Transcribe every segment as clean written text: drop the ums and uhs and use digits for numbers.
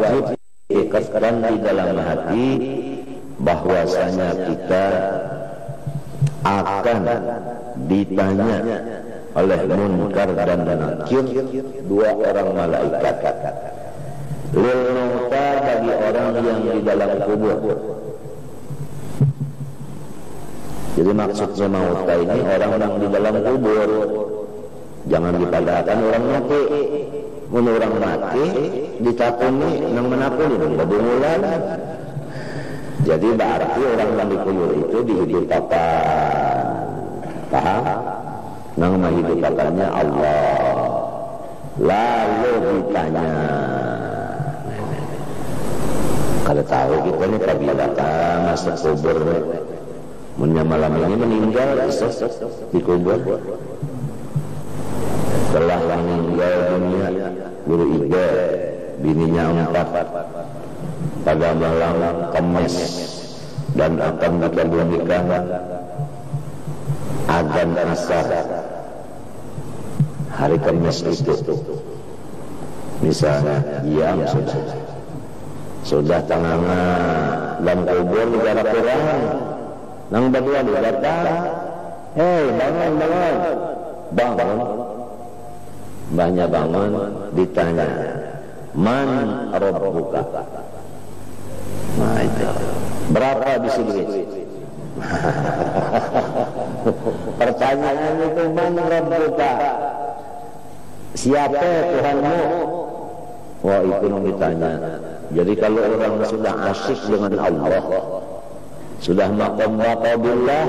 wajib diikatkan di dalam hati bahwasanya kita akan ditanya oleh Munkar dan Nakir, dua orang malaikat. Lil mauta, bagi orang yang di dalam kubur. Jadi maksudnya mauta ini orang yang di dalam kubur. Jangan dipadahkan orang mati. Mun orang mati ditakuni nang menakuni babungulan. Jadi berarti orang yang di kubur itu dihidupkan. Paham? Nang menghidupkannya Allah. Lalu ditanya. Kalau tahu kita ini apabila masuk kubur, munya malam ini meninggal di kubur. Setelah meninggal dunia, guru Iga, bininya 4, pada malam Kamis dan akan berkabung nikah, adzan asar hari Kamis itu, misalnya diam sudah tangan dan kubur negara kurang, nang berdua datang, hei bangun. Mbahnya bangun, ditanya, man rabbuka? Nah itu, berapa habis duit? Pertanyaan itu, man rabbuka? Siapa Tuhanmu? Wah, itu yang ditanya. Jadi kalau orang sudah asyik dengan Allah, sudah maqam billah,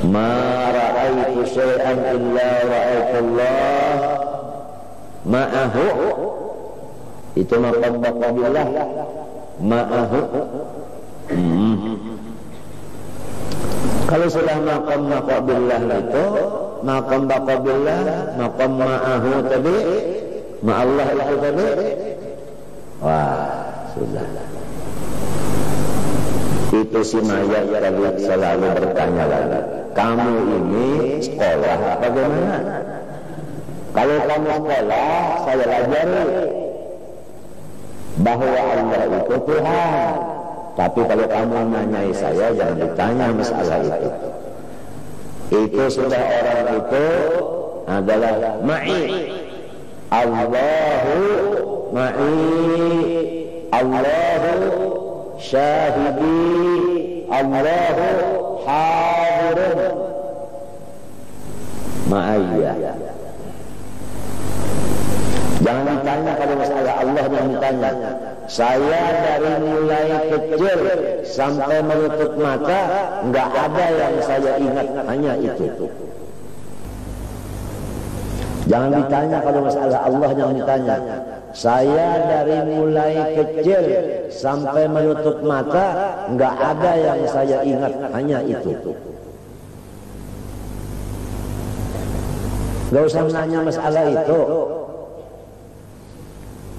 ma ra'aitu syai'an illa ra'aitullah ma'ahu, itu maqam billah, ma'ahu. Kalau sudah maqam billah itu, maqam billah, maqam ma'ahu tadi, ma'allah itu tadi, wah sudah. Itu si mayat tadi selalu bertanya lagi, kamu ini sekolah bagaimana? Kalau kamu sekolah, saya ajari bahwa Allah itu Tuhan. Tapi kalau kamu nanyai saya, jangan ditanya masalah itu. Itu sudah orang itu adalah ma'i. Allahu ma'i, Allahu syahidi, Allahu hadirun ma'ayya. Jangan ditanya kalau masalah Allah, yang ditanya. Saya dari mulai kecil sampai menutup mata, enggak ada yang saya ingat, hanya itu. Jangan ditanya kalau masalah Allah, yang ditanya. Saya dari mulai kecil sampai menutup mata, enggak ada yang saya ingat, hanya itu. Enggak usah nanya masalah itu.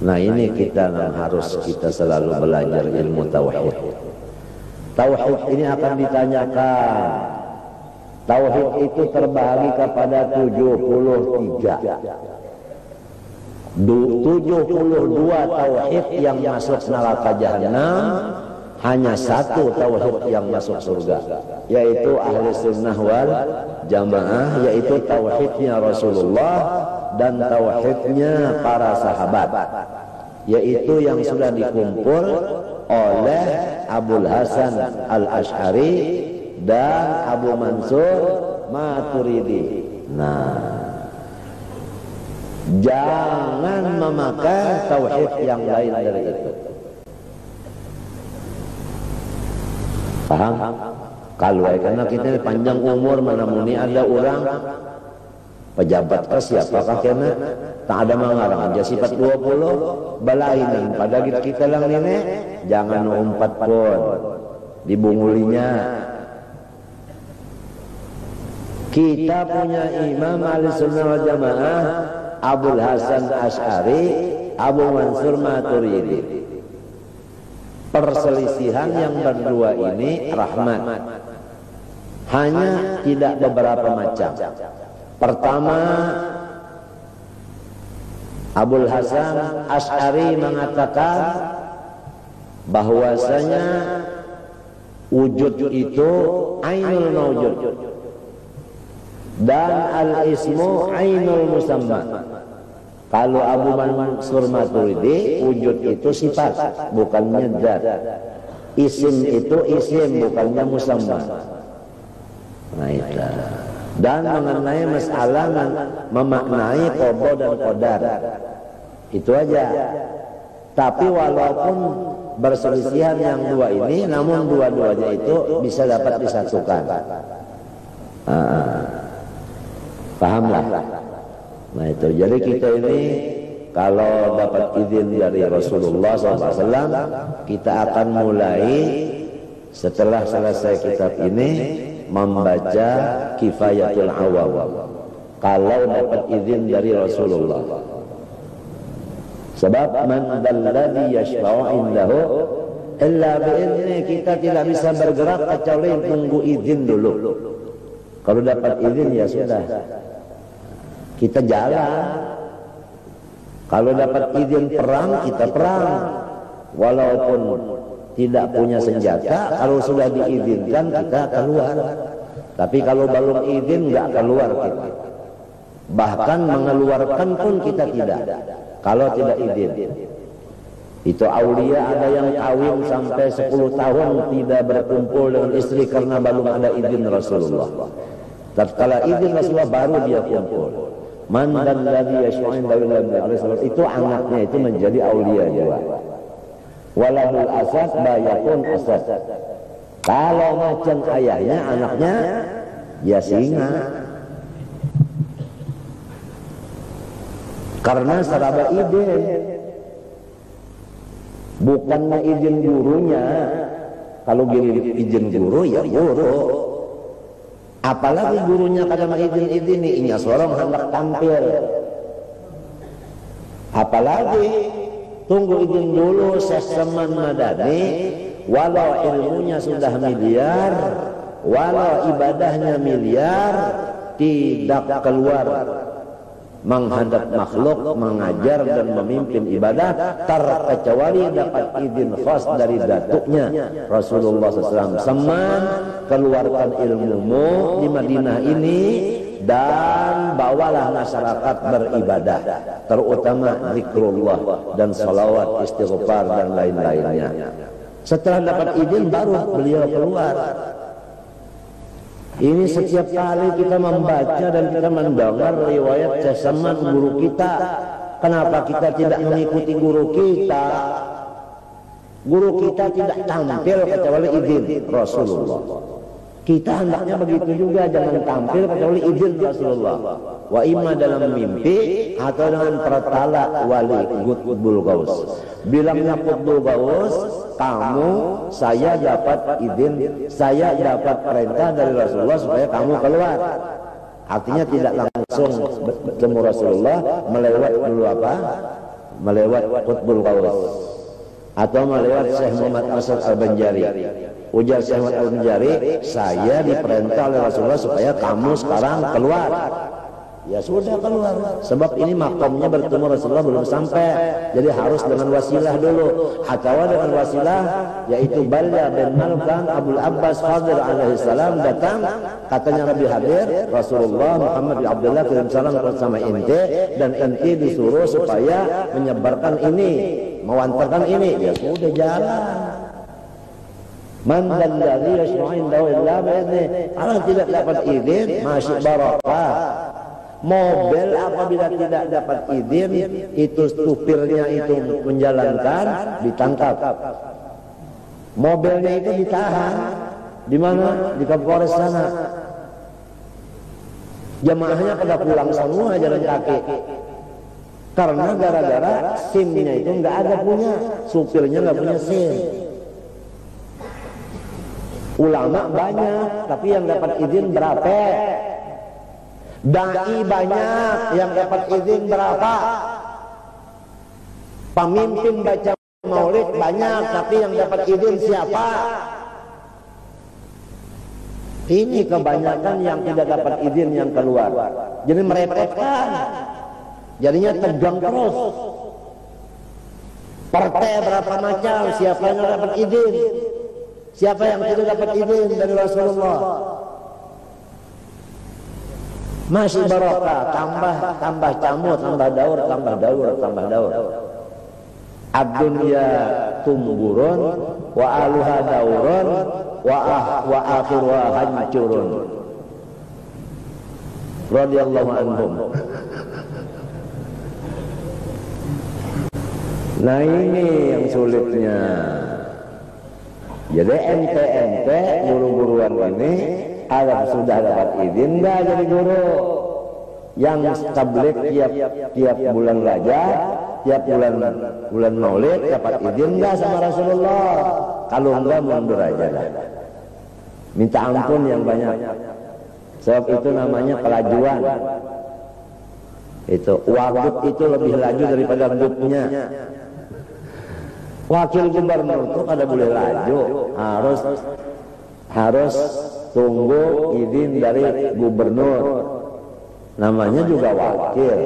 Nah ini kita harus selalu belajar ilmu tauhid. Tauhid ini akan ditanyakan. Tauhid itu terbagi kepada 73. 72 tauhid yang masuk neraka jahanam, hanya 1 tauhid yang masuk surga, yaitu ahli sunnah wal jamaah, yaitu tauhidnya Rasulullah dan tauhidnya para sahabat, yaitu yang sudah dikumpul oleh Abul Hasan Al-Ash'ari dan Abu Mansur Maturidi. Nah, jangan memakai tauhid yang lain dari itu. Paham? Kalau karena kita panjang umur, mana muni ada orang pejabat ke siapakah kena tak ada mengarang aja sifat 20 balainan pada kita lang ini jangan umpat pun dibungulinya. Kita punya Imam Ahlussunnah wal Jamaah Abul Hasan Asy'ari, Abu Mansur Maturidi. Perselisihan yang berdua ini rahmat, hanya tidak beberapa macam. Pertama, Abul Hasan Asy'ari mengatakan bahwasanya wujud itu ainul mawjud dan al-ismu ainul musamma. Kalau Abu Mansur Maturidi, wujud itu sifat, bukannya zat. Isim itu isim, bukannya musamma. Nah itu. Dan mengenai masalah memaknai qada dan qadar, itu aja. Tapi walaupun berselisihan yang dua ini, namun dua-duanya itu bisa dapat disatukan. Pahamlah. Nah itu. Jadi kita ini kalau dapat izin dari Rasulullah SAW, kita akan mulai setelah selesai kitab ini membaca Kifayatul Awam. Kalau dapat izin dari Rasulullah. Sebab man dalladhi yashfa'u indahu illa bi'izni, kita tidak bisa bergerak kecuali tunggu izin dulu. Kalau dapat izin ya sudah, kita jalan. Kalau dapat izin perang, kita perang. Walaupun tidak punya senjata, kalau sudah diizinkan kita keluar. Tapi kalau belum izin nggak keluar kita. Bahkan mengeluarkan pun kita tidak. Kalau tidak izin. Itu aulia ada yang kawin sampai 10 tahun tidak berkumpul dengan istri karena belum ada izin Rasulullah. Tatkala izin Rasulullah baru dia kumpul. Man dan ladzi yashfa'u indahu itu anaknya itu menjadi aulia juga. Waladul asad bayakun asad. Kalau macan ayahnya, anaknya ya singa. Karena seraba izin, bukannya izin gurunya. Kalau izin guru ya guru. Apalagi gurunya kadang izin nih, inya sorong hendak tampil. Apalagi tunggu izin dulu seseman madani, walau ilmunya sudah miliar, walau ibadahnya miliar, tidak keluar menghadap makhluk, mengajar dan memimpin ibadah terkecuali dapat izin khas dari datuknya Rasulullah SAW. Seman, keluarkan ilmumu di Madinah ini dan bawalah masyarakat beribadah, terutama zikrullah dan salawat, istighfar dan lain-lainnya. Setelah dapat izin baru beliau keluar. Ini setiap kali kita membaca dan kita mendengar riwayat sesaman guru kita, kenapa kita tidak mengikuti guru kita? Guru kita tidak tampil kecuali izin Rasulullah. Kita hendaknya begitu juga, jangan tampil kecuali izin Rasulullah. Wa imma dalam mimpi atau dengan pertala wali Qutbul Ghaus. Bilangnya Qutbul Ghaus, kamu, saya dapat izin, saya dapat perintah dari Rasulullah supaya kamu keluar. Artinya tidak langsung bertemu Rasulullah, melewat dulu apa? Melewat Qutbul Ghaus atau melewat Syekh Muhammad Asad Al-Banjari. Ujar Syekh Muhammad Al-Banjari, saya diperintah oleh Rasulullah supaya kamu sekarang keluar. Ya sudah keluar. Sebab ini makamnya bertemu Rasulullah belum sampai. Jadi harus dengan wasilah dulu. Atau dengan wasilah yaitu Balya bin Malkan Abul Abbas Khadir alaihi salam datang, katanya Nabi hadir, Rasulullah Muhammad bin Abdullah kirim salam bersama ente dan ente disuruh supaya menyebarkan ini, mewantarkan ini. Ya sudah jalan. Man dalladzi yashfa'u indahu illa bi'idznih. Kalau tidak dapat izin, masih barakah. Mobil apabila tidak dapat izin, itu supirnya itu menjalankan, ditangkap. Mobilnya itu ditahan. Di mana? Di Kapolres sana. Jamaahnya pada pulang semua jalan kaki. Karena gara-gara SIM-nya itu nggak ada punya, supirnya nggak punya SIM. Ulama banyak, tapi yang dapat izin berapa? Dai banyak, yang dapat izin berapa? Pemimpin baca maulid banyak, tapi yang dapat izin siapa? Ini kebanyakan yang tidak dapat izin yang keluar. Jadi merepotkan. Jadinya tegang terus. Partai berapa macam, siapa yang dapat izin? Siapa yang tidak dapat izin dari Rasulullah? Masih barokah, tambah camut, tambah daur. Ad-dunya tumburun wa aluha daurun wa akhiruha hancurun. Radhiyallahu anhum. Nah ini yang sulitnya. Jadi ente guru-guruan ini ada sudah dapat izin nggak jadi guru? Yang tabligh tiap bulan Rajab, tiap bulan Maulid dapat izin nggak sama Rasulullah? Kalau enggak mundur aja lah. Minta ampun yang banyak. Sebab itu namanya pelajuan. Itu wagub itu lebih laju daripada gubnya. Wakil gubernur itu kada boleh laju, harus tunggu izin dari gubernur. Namanya juga wakil.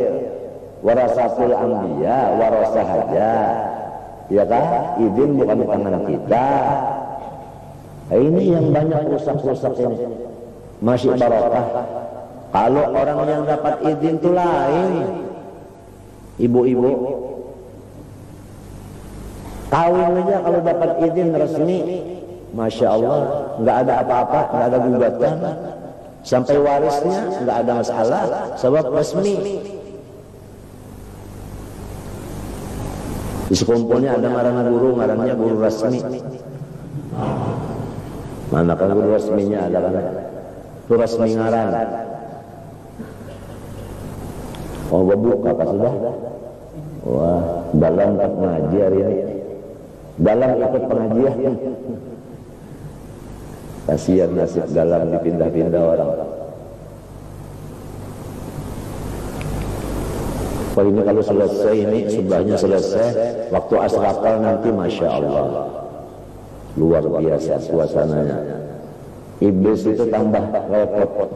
Warasatul anbiya, warasah aja. Ya kan? Izin bukan di tangan kita. Nah, ini yang banyak rusak-rusak ini. Masih barokah. Kalau orang yang dapat izin itu lain. Ibu-ibu kawin aja kalau dapat izin resmi, Masya Allah, nggak ada apa-apa, nggak ada gugatan, sampai warisnya nggak ada masalah, sebab resmi. Di sekumpulnya ada ngarannya guru resmi. Mana kan guru resminya ada kan? Guru resmi ngaran. Oh, buka apa sudah? Wah, dalam ngaji hari ini. Dalam ikut pengajian. Kasihan nasib dalam dipindah-pindah orang. Oh, ini kalau selesai ini sebelahnya selesai, waktu asrakal nanti Masya Allah luar biasa suasananya. Iblis itu tambah repot,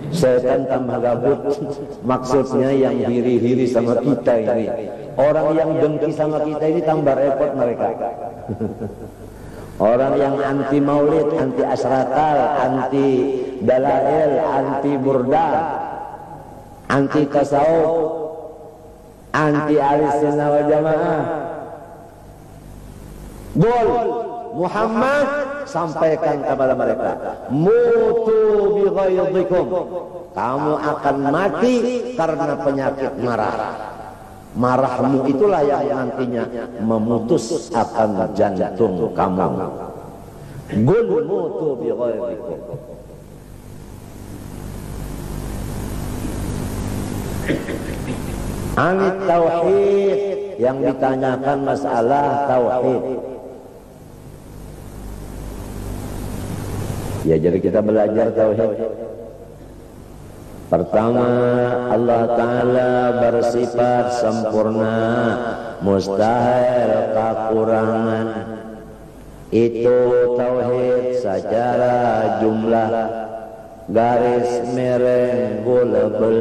setan tambah gabut. Maksudnya yang hiri-hiri sama kita ini, orang yang dengki sama kita ini tambah repot mereka. Orang yang anti maulid, anti asrakal, anti dalail, anti burda, anti tasawuf, anti ahlussunnah wal jamaah. Gol Muhammad sampaikan kepada mereka, mutu bi ghaidhikum, kamu akan mati karena penyakit marah. Marahmu itulah yang nantinya memutus akan jantung kamu. Gul mutu bi ghaidhikum. Anit tauhid, yang ditanyakan masalah tauhid. Ya, jadi kita belajar tauhid. Pertama, Allah Ta'ala bersifat sempurna, mustahil kekurangan. Itu tauhid secara jumlah, garis miring global.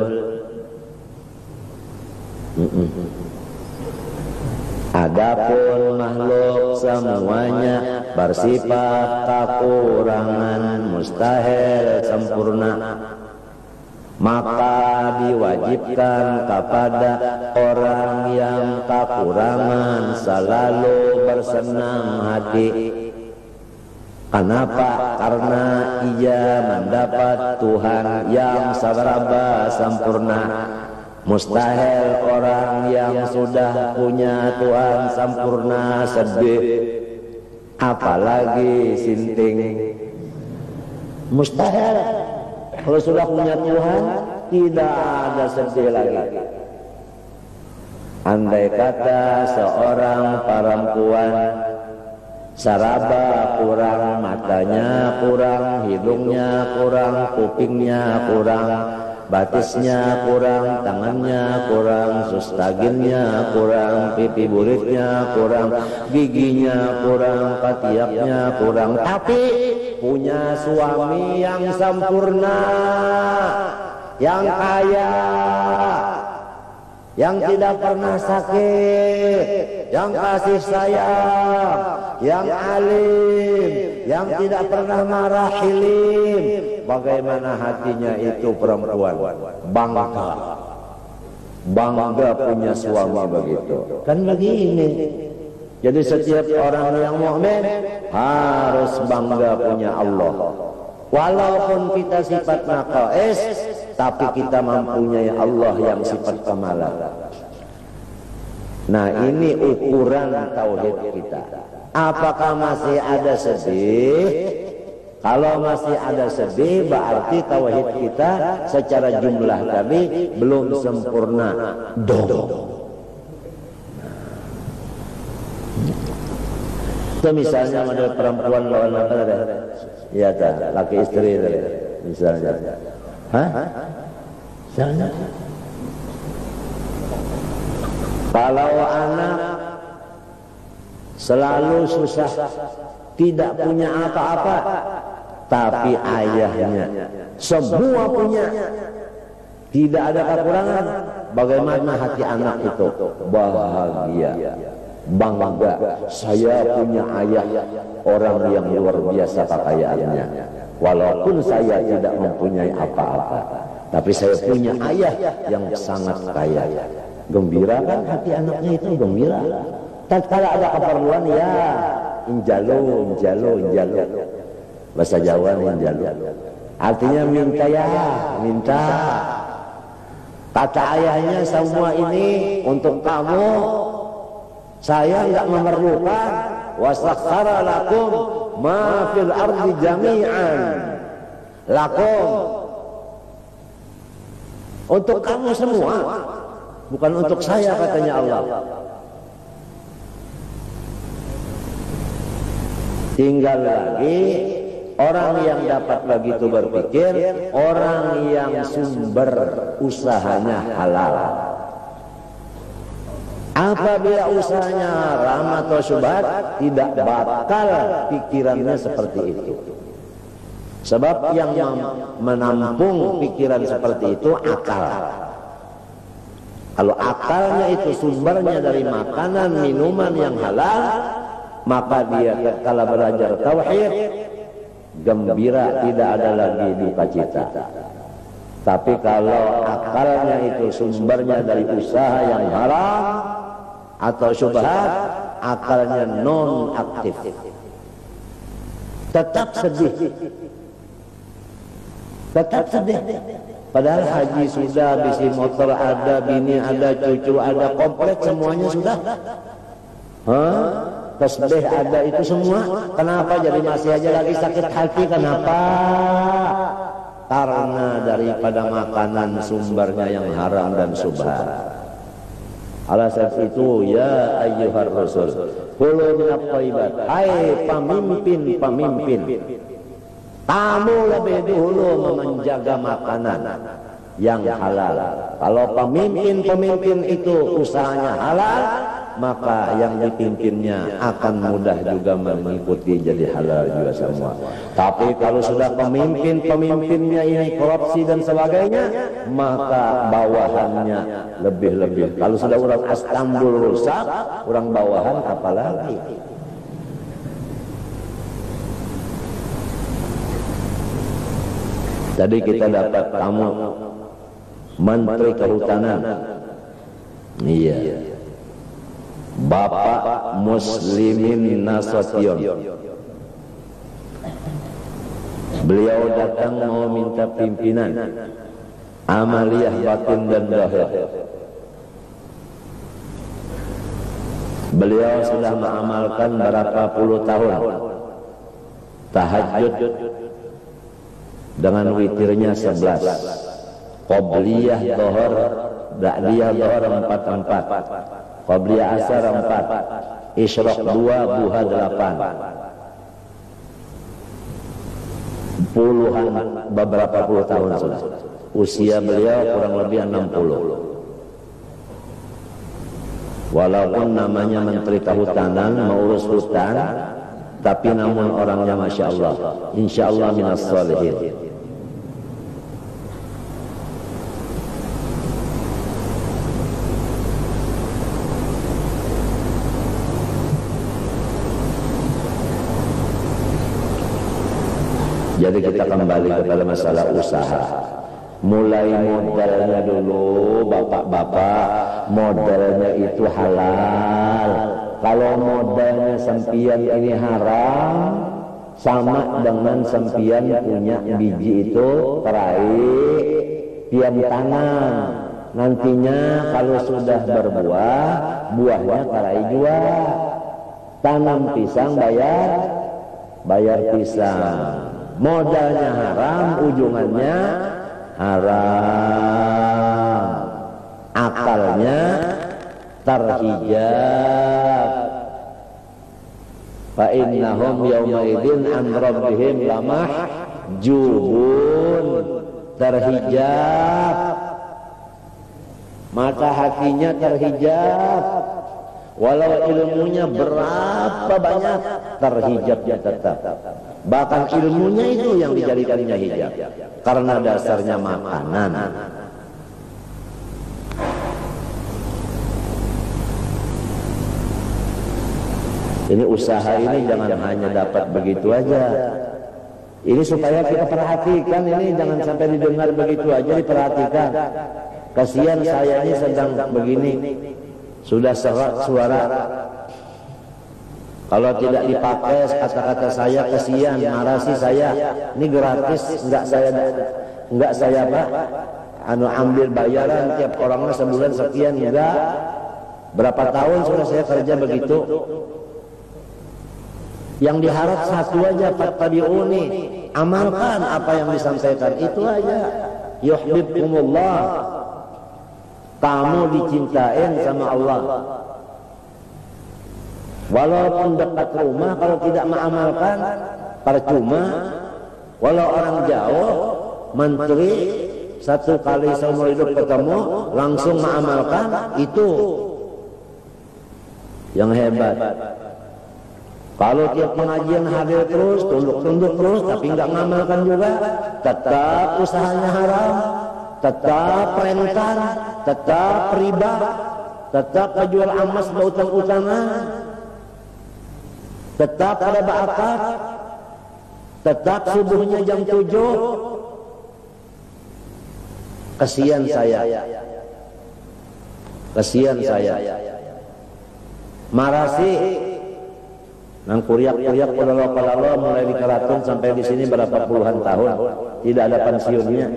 Adapun makhluk semuanya bersifat kekurangan, mustahil sempurna. Maka diwajibkan kepada orang yang kekurangan selalu bersenang hati. Kenapa? Karena ia mendapat Tuhan yang serba sempurna. Mustahil orang yang sudah punya Tuhan sempurna sedih, apalagi sinting. Mustahil. Kalau sudah punya Tuhan tidak ada sedih lagi. Andai kata seorang perempuan saraba kurang, matanya kurang, hidungnya kurang, kupingnya kurang, batisnya kurang, tangannya kurang, sustaginnya kurang, pipi buritnya kurang, giginya kurang, ketiaknya kurang, tapi punya suami yang sempurna, yang kaya, yang tidak pernah sakit, yang kasih sayang, yang alim, yang tidak pernah marah, hilim. Bagaimana hatinya itu perempuan? Bangga. Bangga punya suami begitu. Kan begini. Jadi setiap orang yang mukmin harus bangga punya Allah. Walaupun kita sifat naqais, tapi kita mempunyai Allah yang sifat kamalah. Nah, ini ukuran tauhid kita. Apakah masih ada sedih? Kalau masih ada sedih, berarti tauhid kita secara jumlah tadi belum sempurna. Itu misalnya ada perempuan lawan apa tadi? Ya, laki istri tadi. Misalnya. Hah? Misalnya. Kalau anak selalu susah, tidak punya apa-apa, tapi ayahnya semua punya, tidak ada kekurangan, bagaimana hati anak itu? Bahagia, bangga, saya punya ayah orang yang luar biasa kekayaannya. Walaupun saya tidak mempunyai apa-apa, tapi saya punya ayah yang sangat kaya. Gembira kan hati anaknya itu, gembira. Tatkala ada keperluan, ya injalo. Bahasa Jawa injalo. Artinya minta, ya minta. Kata ayahnya, semua ini untuk kamu, saya enggak memerlukan. Wasakhkhara lakum ma fil ardi jami'an. Lakum, untuk kamu semua, bukan untuk saya, katanya Allah. Tinggal lagi orang yang dapat begitu berpikir, orang yang sumber usahanya halal. Apabila usahanya haram atau syubhat, tidak bakal pikirannya seperti itu. Sebab yang menampung pikiran seperti itu akal. Kalau akalnya itu sumbernya dari makanan, minuman yang halal, maka dia kalau belajar tauhid gembira, tidak ada lagi duka cita. Tapi kalau akalnya itu sumbernya dari usaha yang haram atau syubhat, akalnya non aktif, tetap sedih. Padahal haji sudah, bisi motor ada, bini ada, cucu ada, komplit semuanya sudah. Tasbih ada, itu semua. Kenapa jadi masih aja lagi sakit hati? Kenapa? Karena daripada makanan sumbernya yang haram dan syubhat. Alasan itu, ya ayyuhar rasul, kulu minat thayyibat. Hai pemimpin, kamu lebih dulu menjaga makanan yang halal. Kalau pemimpin itu usahanya halal, maka yang dipimpinnya akan mudah juga mengikuti, jadi halal juga semua. Tapi kalau sudah pemimpinnya ini korupsi dan sebagainya, maka bawahannya lebih-lebih. Kalau sudah orang Istanbul rusak, orang bawahan apalagi. Jadi kita dapat kamu Menteri Kehutanan, iya, Bapak Muslimin Nasution. Beliau datang mau minta pimpinan amaliyah batin dan zahir. Beliau sudah mengamalkan berapa puluh tahun tahajud dengan witirnya 11. Qobliyah dhuhur, ba'diyah dhuhur 4, Qobliyah asar 4, Isyraq 2, duha 8. Puluhan, beberapa puluh tahun sudah. Usia beliau kurang lebih 60. Walaupun namanya Menteri Kehutanan, mengurus hutan, tapi namun orangnya Masya Allah, insya Allah minas sholihin. Jadi kita kembali kepada masalah usaha. Mulai modalnya dulu, bapak-bapak, modalnya itu halal. Kalau modalnya sempian ini haram, sama dengan sempian punya biji itu teraik, tiam tanam. Nantinya kalau sudah berbuah, buahnya teraik juga. Tanam pisang bayar pisang. Modalnya haram, ujungannya haram, akalnya terhijab. Fa innahum yawma idzin an rabbihim lamahjubun, terhijab, mata hatinya terhijab. Walau ilmunya berapa banyak, terhijabnya tetap. Bahkan ilmunya itu yang dijadikannya hijab, karena dasarnya makanan. Ini usaha ini jangan hanya dapat begitu aja. Ini supaya kita perhatikan, ini jangan sampai didengar begitu aja, diperhatikan. Kasihan saya ini sedang begini, sudah serak suara. Kalau tidak dipakai kata-kata saya, kasihan, marah sih saya. Ini gratis, enggak saya Pak, ambil bayaran tiap orangnya sebulan sekian, enggak. Berapa tahun sudah saya kerja begitu. Yang diharap satu aja, fattabi'uni, amalkan apa yang disampaikan, itu aja. Yuhibbukumullah, kamu dicintain sama Allah. Walaupun dekat rumah, kalau tidak mengamalkan percuma. Walau orang jauh, menteri, satu kali seumur hidup ketemu, langsung mengamalkan, itu yang hebat. Kalau tiap pengajian hadir terus, tunduk-tunduk terus, tapi nggak mengamalkan juga, tetap usahanya haram, tetap rentan, tetap riba, tetap menjual emas berutang-utangan, tetap ada ba'akat, tetap subuhnya jam 7. Kasihan saya, kasihan saya. Marasi, nang kuriak-kuriak pelalo-pelalo mulai di Keraton sampai di sini berapa puluhan tahun, tidak ada pensiunnya.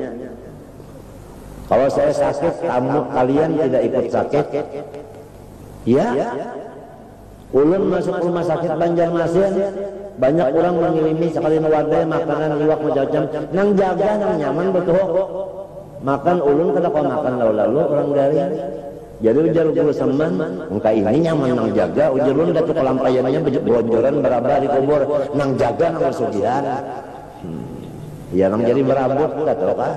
Kalau saya sakit, kalian tidak ikut sakit? Ya. Ulun masuk rumah sakit Banjarmasin, banyak orang mengirimi sekali wadah makanan iwak macam-macam, nang jaga nang nyaman betul. Makan ulun kada kau makan lalu-lalu orang dari. Jadi ujar guru seman, engka ini nyaman nang jaga, ujar ulun datu kelampayannya bocoran beraba di kubur, nang jaga nang bersugihan. Ya nang jadi berabut kata kah?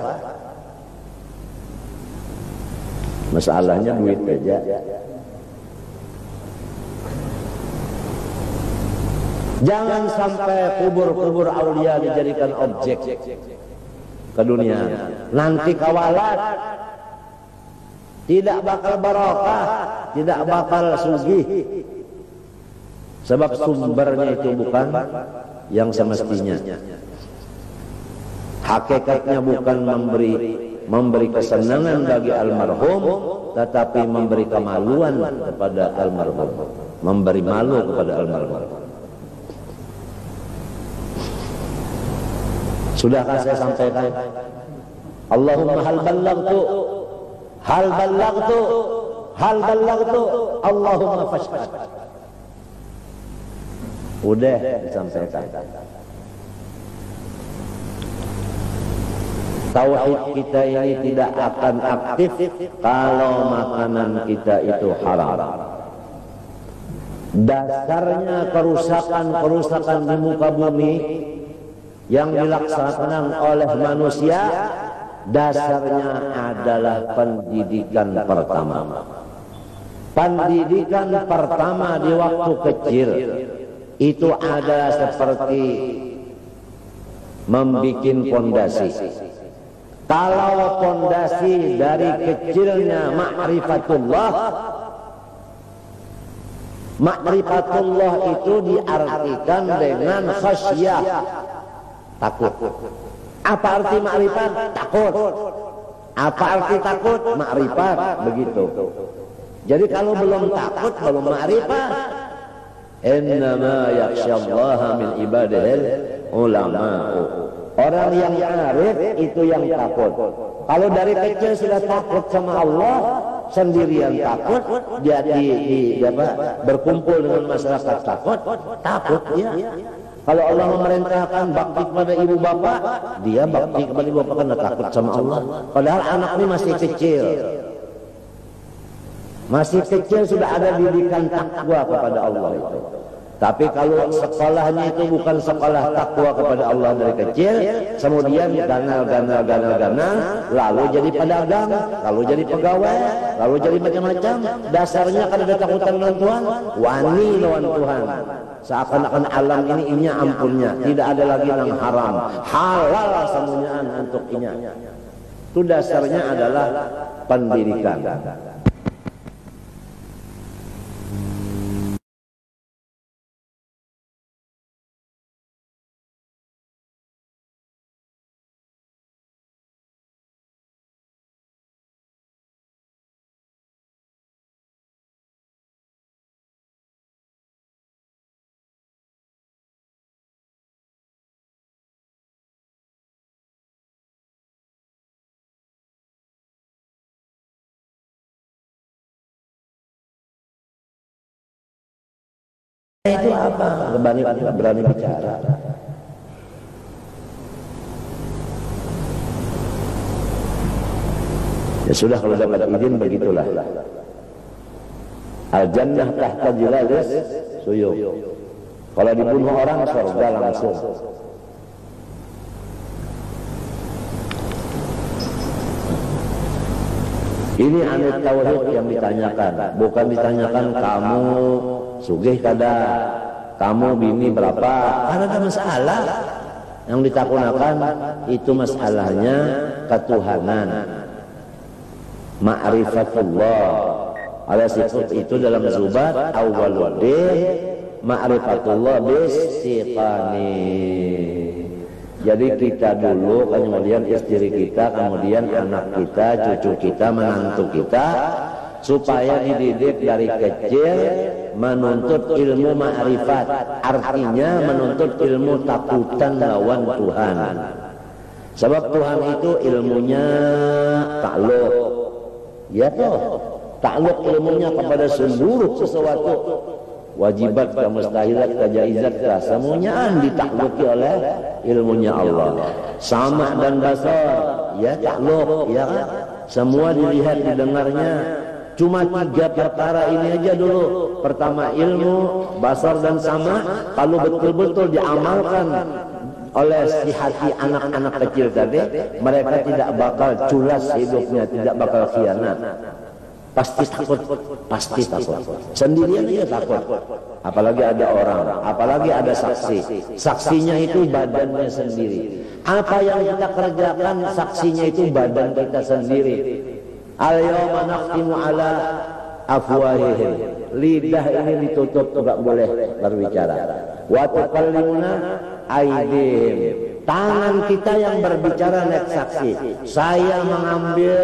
Masalahnya duit aja. Jangan sampai kubur-kubur aulia dijadikan objek ke dunia. Nanti kawalat, tidak bakal barokah, tidak bakal sugih. Sebab sumbernya itu bukan yang semestinya. Hakikatnya bukan memberi kesenangan bagi almarhum, tetapi memberi kemaluan kepada almarhum, memberi malu kepada almarhum. Sudahkah saya sampaikan? Allahumma hal ballagtu, hal ballagtu, hal ballagtu, Allahumma fashhad. Udah disampaikan. Tauhid kita ini tidak akan aktif kalau makanan kita itu haram. Dasarnya kerusakan di muka bumi yang dilaksanakan oleh manusia, dasarnya adalah pendidikan pertama. Pendidikan pertama di waktu kecil itu adalah seperti membikin pondasi. Kalau pondasi dari kecilnya Ma'rifatullah itu diartikan dengan khasyah, takut. Apa arti ma'rifat? Takut. Apa arti takut? Ma'rifat, begitu. Jadi kalau belum takut, belum ma'rifat. Innama yakhsyallaha min ibadihil ulama'u. Orang yang arif itu yang takut. Kalau dari kecil sudah takut sama Allah, sendirian takut, dia berkumpul dengan masyarakat takut ya. Kalau Allah memerintahkan bakti kepada ibu bapak, dia bakti kepada ibu bapak karena takut sama Allah. Padahal anak ini masih kecil. Masih kecil sudah ada didikan takwa kepada Allah itu. Tapi kalau sekolahnya itu bukan sekolah takwa kepada Allah dari kecil, kemudian ganal, lalu jadi pedagang, lalu jadi pegawai, lalu jadi macam-macam. Dasarnya karena ada takutan dengan Tuhan, wani lawan Tuhan. Seakan-akan alam ini inya ampunnya, tidak ada lagi yang haram, halal semuanya untuk inya. Itu dasarnya adalah pendidikan. Itu apa? Berani bicara. Ya sudah, kalau dapat izin begitulah. Al-jannah tahta jilalis suyuk. Kalau dibunuh orang, surga langsung. Ini aneh tauhid yang ditanyakan, bukan ditanyakan kamu sugih kada, kamu bini berapa, karena ada masalah. Yang ditakunakan itu masalahnya ketuhanan, ma'rifatullah. Ada sifat itu dalam Zubat, awwaluddin ma'rifatullah bistiqani. Jadi kita dulu, kemudian istri kita, kemudian anak kita, cucu kita, menantu kita, supaya dididik dari kecil menuntut ilmu ma'rifat. Artinya menuntut ilmu takutan lawan Tuhan. Sebab Tuhan itu ilmunya takluk. Ya toh, takluk ilmunya kepada seluruh sesuatu. Wajibat, mustahilat, jaizat, semuanya ditakluki oleh ilmunya Allah. Sama dan basar, ya takluk, ya kan? Semua dilihat, didengarnya. Cuma 3 perkara ini aja dulu. Pertama ilmu, basar dan sama. Kalau betul-betul diamalkan oleh si hati anak-anak kecil tadi, mereka tidak bakal culas hidupnya, tidak bakal khianat. Pasti takut, pasti takut. Sendirian aja takut. Apalagi ada orang, apalagi ada saksi. Saksinya itu badannya sendiri. Apa yang kita kerjakan, saksinya itu badan kita sendiri. Al-yawma nakhtimu ala afwahihim. Lidah ini ditutup, tidak boleh berbicara. Wa tukallimuna aydihim. Tangan kita yang berbicara naik saksi. Saya mengambil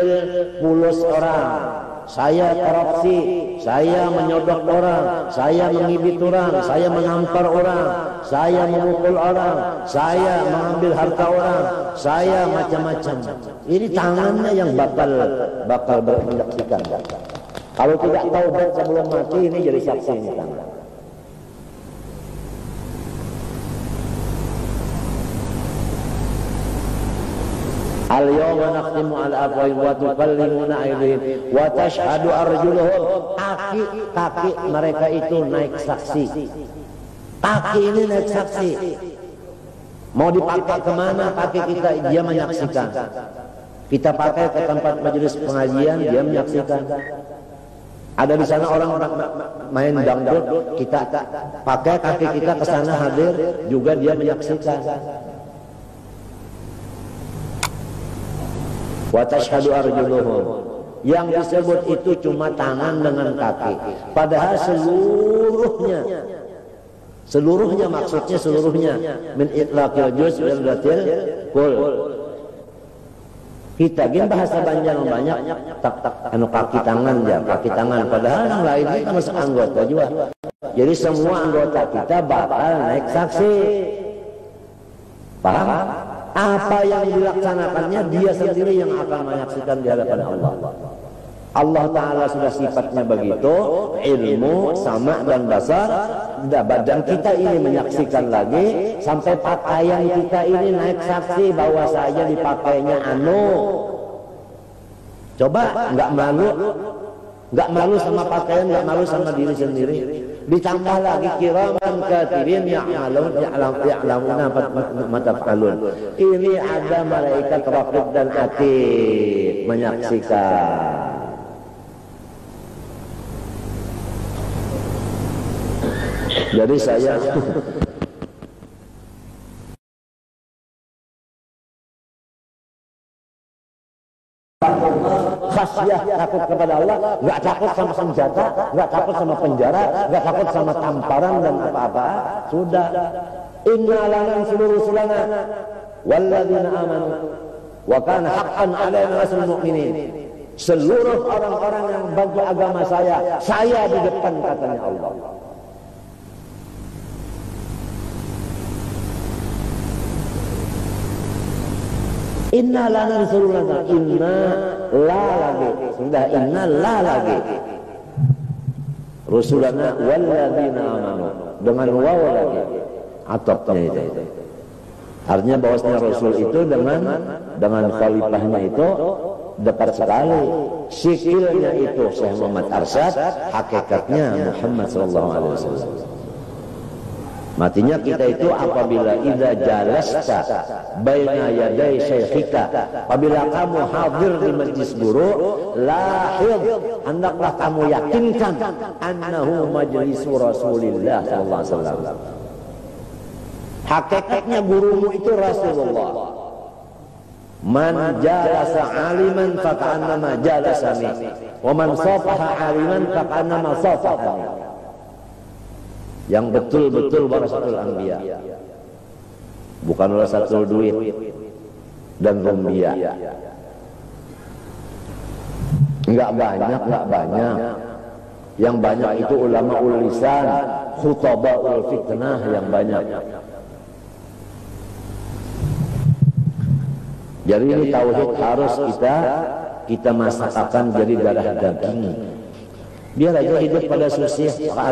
pulus orang, saya korupsi, saya menyodok orang, saya mengibit orang, saya menampar orang, saya memukul orang, saya mengambil harta orang, saya macam-macam. Ini tangannya yang bakal menyaksikan. Kalau tidak taubat sebelum mati, ini jadi saksi ini tangan. Al-yawma nakhtimu ala afwahihim wa tukallimuna aydihim wa tashhadu arjuluhum. Kaki mereka itu naik saksi. Kaki ini naik saksi. Mau dipakai kemana kaki kita, dia menyaksikan. Kita pakai ke tempat majelis pengajian, dia menyaksikan. Ada di sana orang main dangdut, kita pakai kaki kita ke sana hadir, juga dia menyaksikan. Wa tashhadu arjuluhum. Yang disebut itu cuma tangan dengan kaki, padahal seluruhnya maksudnya seluruhnya min itlaqil juz wal batil kul. Kita gin bahasa Banjar banyak tak kaki tangan ya, kaki tangan, padahal yang lain kita masuk anggota juga. Jadi semua anggota kita bakal naik saksi. Paham? Apa yang dilaksanakannya dia sendiri yang akan menyaksikan di hadapan Allah. Allah Ta'ala sudah sifatnya begitu, ilmu, sama dan basar. Badan kita ini menyaksikan lagi, sampai pakaian kita ini naik saksi bahwa saya dipakainya Coba, nggak malu sama pakaian, nggak malu sama diri sendiri. Ditambah lagi kiraman katibin ya'lamuna ma taf'alun. Ini ada malaikat raqib dan atid menyaksikan. Jadi saya khasyah, takut kepada Allah, nggak takut sama senjata, nggak takut sama penjara, nggak takut sama tamparan dan apa-apa. Sudah. Inna lana seluruh sulana walladzina amanu wa kana haqqan 'alaina nasrul mu'minin. Seluruh orang-orang yang bantu agama saya di depan, katanya Allah. Inna la nansurulana, inna la lagi, sudah inna la lagi. Rusulana walladzina amanu, dengan waw lagi, atopnya itu. Artinya bahwasanya Rasul itu dengan khalifahnya itu dekat sekali. Sikilnya itu Syekh Muhammad Arsyad, hakikatnya Muhammad sallallahu alaihi wasallam. Matinya kita itu apabila idza jalasta baina yaday syekhika, apabila kamu hadir di majlis guru, lahid, hendaklah kamu yakinkan annahu majlisu Rasulillah sallallahu alaihi wasallam. Hakikatnya gurumu itu Rasulullah. Man jalasa aliman faka'annama jalasani, wa man safaha aliman faka'annama safahani. Yang betul-betul warasatul anbiya, bukan warasatul duit dan rumbia. Enggak banyak. Yang banyak itu ulama ul lisan, khutaba ul fitnah yang banyak. Jadi ini tauhid harus kita masakan jadi darah daging. Biar aja hidup pada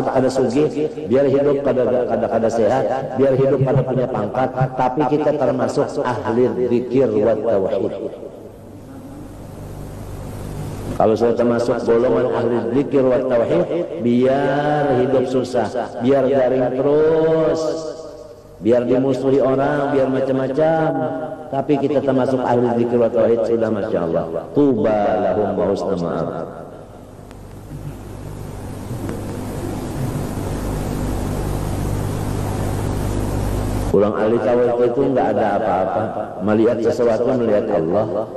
ada sugih, biar hidup pada sehat, biar hidup pada punya pangkat, tapi kita termasuk ahli dzikir wa tauhid. Kalau sudah termasuk golongan ahli dzikir wa tauhid, biar hidup susah, biar garing terus, biar dimusuhi orang, biar macam-macam, tapi kita termasuk ahli dzikir wa tauhid, sudah masya Allah. Tuba lahum wa husna ma'ab. Ulang ahli tauhid itu enggak ada apa-apa, melihat sesuatu melihat Allah.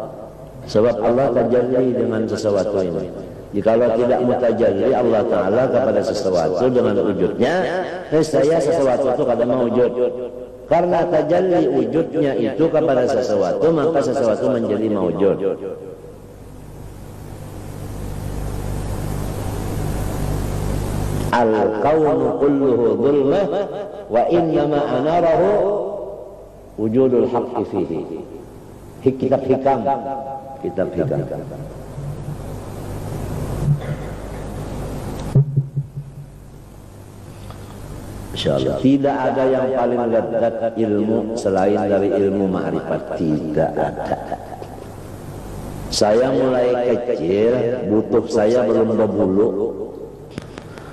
Sebab Allah tajalli dengan sesuatu ini. Jikalau tidak mutajalli Allah Ta'ala kepada sesuatu dengan wujudnya, saya sesuatu itu kada mewujud. Karena tajalli wujudnya itu kepada sesuatu, maka sesuatu menjadi mewujud. Al-kaunu kulluhu dhulmah wa innama anarahu wujudul haqqi fihi. Kitab hikam. Insyaallah tidak ada yang paling lezat ilmu selain dari ilmu ma'rifat, tidak ada. Saya mulai kecil, butuh saya belum berbulu.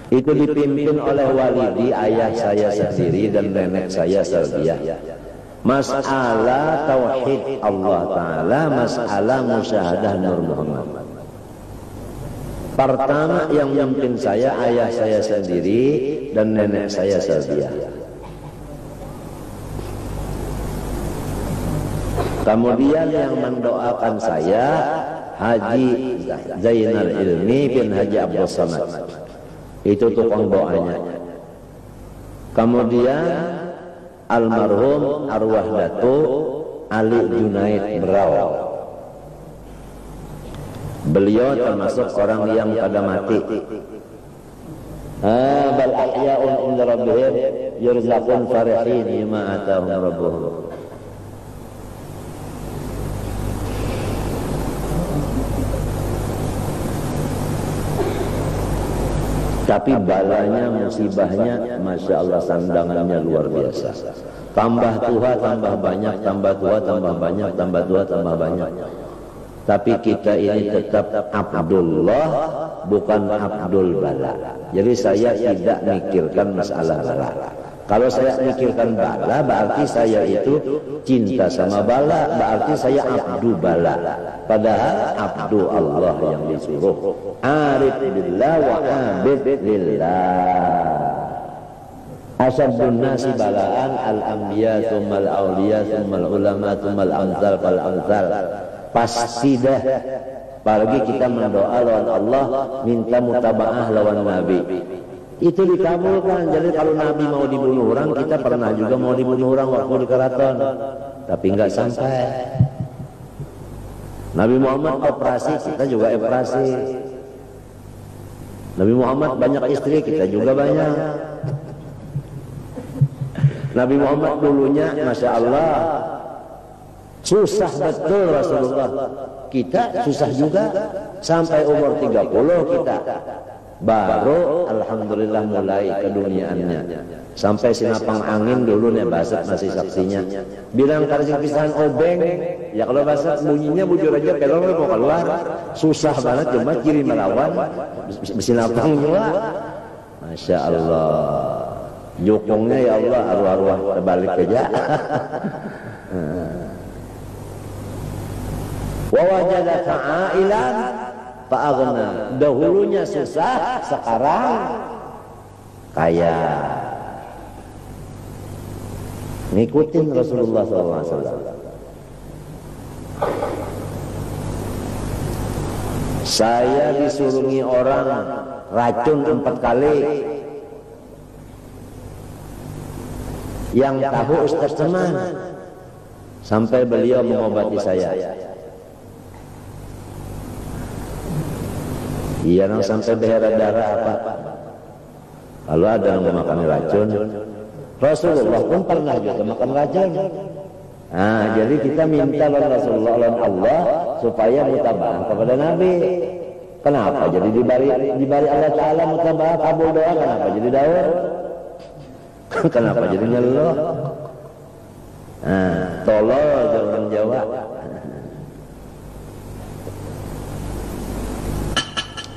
Itu dipimpin oleh walidi, ayah saya sendiri dan nenek saya Serbia. Masalah tauhid Allah Ta'ala, masalah musyahadah Nur Muhammad. Pertama yang memimpin saya, ayah saya sendiri dan nenek saya Serbia. Kemudian yang mendoakan saya Haji Zainal Ilmi bin Haji Abdul Samad. Itu tukang doanya. Kemudian almarhum arwah Datuk Ali Junaid Berau. Beliau termasuk orang yang pada mati. Bal ahya'un inda rabbihim yurzaqun farihin bima atahum rabbuhum. Tapi balanya, musibahnya, Masya Allah, sandangannya luar biasa. Tambah tua, tambah banyak, tambah tua, tambah banyak, tambah tua, tambah banyak. Tapi kita ini tetap Abdullah, bukan Abdul Bala. Jadi saya tidak mikirkan masalah bala. Kalau saya mikirkan bala, berarti saya itu cinta sama bala, berarti saya Abdu Bala. Padahal Abdu Allah yang disuruh. Arif billah wa abid lillah. Asyadun nasi balaan al-anbiya thummal awliya thummal ulama thummal amsal fal amsal. Pasti dah. Apalagi kita mendoa lawan Allah, minta mutabaah lawan Nabi. Itu dikabulkan. Jadi kalau Nabi mau dibunuh orang, kita pernah juga mau dibunuh orang waktu di keraton, tapi nggak sampai. Nabi Muhammad operasi, kita juga operasi. Nabi Muhammad banyak istri, kita juga banyak. Nabi Muhammad dulunya, Masya Allah, susah betul Rasulullah. Kita susah juga, sampai umur 30 kita. Baru Alhamdulillah mulai keduniaannya. Sampai sinapang angin dulu nih Basat masih saksinya. Bilang karjing pisahan obeng, ya kalau Basat bunyinya bujur aja pelong mau keluar. Susah banget cuma kiri melawan sinapang juga. Masya Allah. Jukungnya ya Allah, arwah-arwah terbalik aja. Wa wajadaka ailan fa'aghna. Dahulunya susah, sekarang kaya. Ngikutin Rasulullah SAW. Saya disurungi orang racun 4 kali. Yang tahu Ustaz teman. Sampai beliau mengobati saya. Iya, nang sampai berdarah apa? Kalau ada yang makan racun, Rasulullah pun pernah juga makan racun. Nah, jadi kita minta lawan Rasulullah, lawan Allah supaya mutabah kepada Nabi. Kenapa? Jadi dibari Allah Taala mutabah kabul doa, kenapa jadi daur? Kenapa jadi ngeluh? Nah, tolol orang Jawa.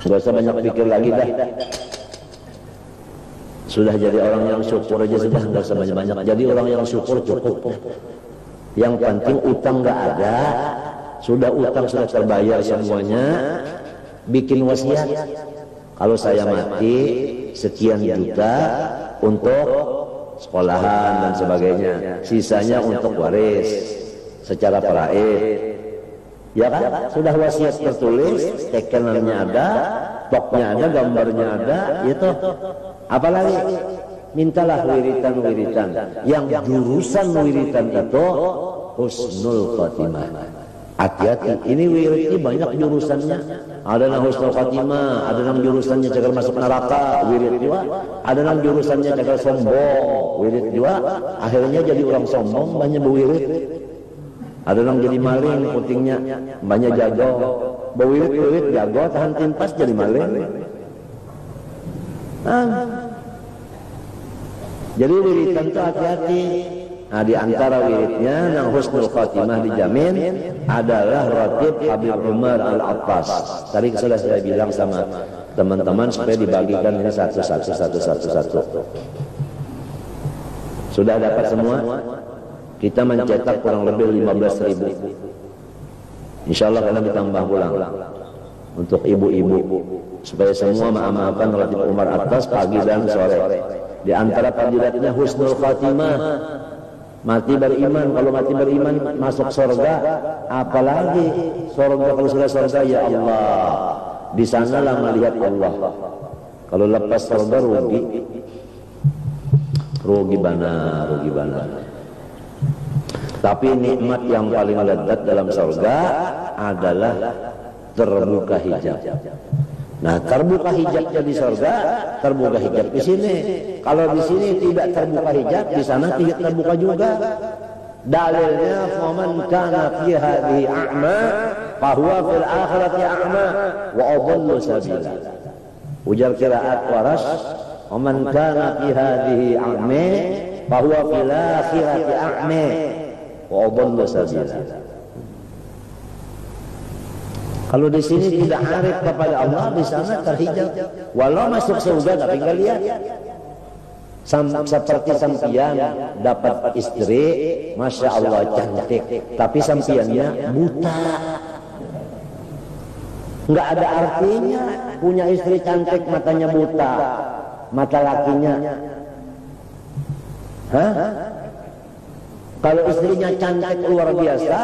Gak usah banyak pikir lagi dah. Sudah jadi orang yang syukur aja sudah, gak usah banyak-banyak. Jadi orang yang syukur cukup. Yang penting utang gak ada. Sudah utang sudah terbayar semuanya. Bikin wasiat. Kalau saya mati sekian juta untuk sekolahan dan sebagainya. Sisanya untuk waris secara faraid. Ya kan? Sudah wasiat tertulis, tekenannya ada, toknya ada, gambarnya ada, itu. Apalagi mintalah wiritan-wiritan yang jurusan wiritan itu husnul khotimah. Hati-hati, ini wirid ini banyak jurusannya. Ada yang husnul khotimah, ada yang jurusannya cegah masuk neraka, wirid juga. Ada yang jurusannya cegah sombong, wirid juga. Akhirnya jadi orang sombong, banyak berwirid. Ada yang jadi maling, putingnya banyak jago, berwirid jago, tahan timpas jadi maling. Jadi wiritan itu hati-hati. Nah, di antara wiridnya yang husnul khatimah dijamin adalah Ratib Habib Umar Al-Attas. Tadi sudah saya bilang sama teman-teman supaya dibagikan ini satu. Sudah dapat semua? Kita mencetak kurang lebih 15.000. Insya Allah karena ditambah pulang untuk ibu-ibu supaya semua mengamalkan Ratib Umar Attas pagi dan sore. Di antara fadilatnya husnul khatimah, mati beriman. Kalau mati beriman masuk surga, apalagi surga. Kalau sudah surga, ya Allah, di sanalah melihat Allah. Kalau lepas surga rugi benar. Tapi nikmat yang paling lezat dalam surga adalah terbuka hijab. Nah, terbuka hijabnya di surga, terbuka hijab di sini. Kalau di sini tidak terbuka hijab, di sana tidak terbuka juga. Dalilnya, faman kana fi hadhihi a'ma, fa huwa fil akhirati a'ma wa adallu sabila. Ujar qiraat Waras, faman kana fi hadhihi a'ma, fa huwa fil akhirati a'ma wa adallu sabila. Kalau di sini tidak arif kepada Allah, di sana terhijab. Walau masuk surga tapi nggak lihat. Seperti sampian dapat istri, masya Allah cantik, tapi sampiannya buta. Nggak ada artinya punya istri cantik matanya buta, mata lakinya. Hah? Kalau istrinya cantik luar biasa,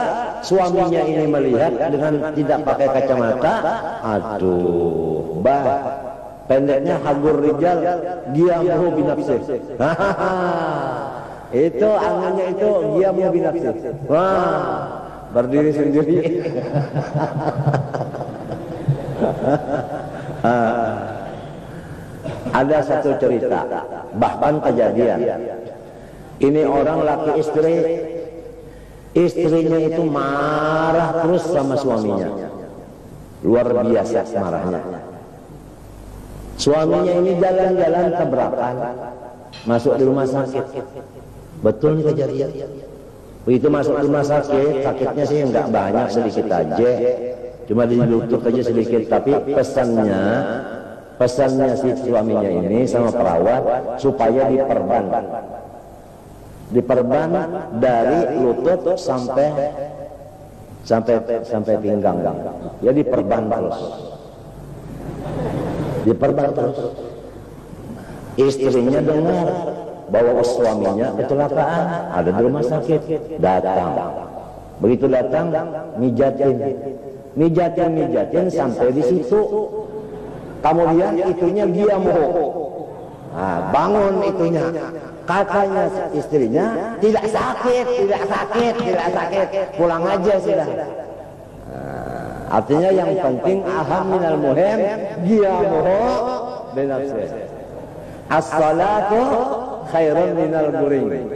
suaminya ini melihat dengan tidak pakai kacamata, aduh, pendeknya hagur rijal, dia mau binafsih. Itu angannya itu dia mau binafsih. Wah, berdiri sendiri. Ada satu cerita, bahkan kejadian. Ini orang laki istri, istrinya itu marah terus sama suaminya, luar biasa marahnya. Suaminya ini jalan-jalan tabrakan, masuk di rumah sakit. Betul nih kejadian. Begitu masuk di rumah sakit, sakitnya sih nggak banyak, sedikit aja, cuma di lutut aja sedikit. Tapi pesannya si suaminya ini sama perawat supaya diperban dari lutut sampai pinggang. Ya diperban terus. Istrinya dengar bahwa suaminya kecelakaan, ada di rumah sakit, datang. Begitu datang, mijatin sampai di situ. Kemudian itunya dia mau. Nah, bangun itunya. Katanya istrinya tidak sakit, pulang aja sudah. Artinya yang penting aham minal muhim, dia moho binafsih. As-salatu khairun minal guring.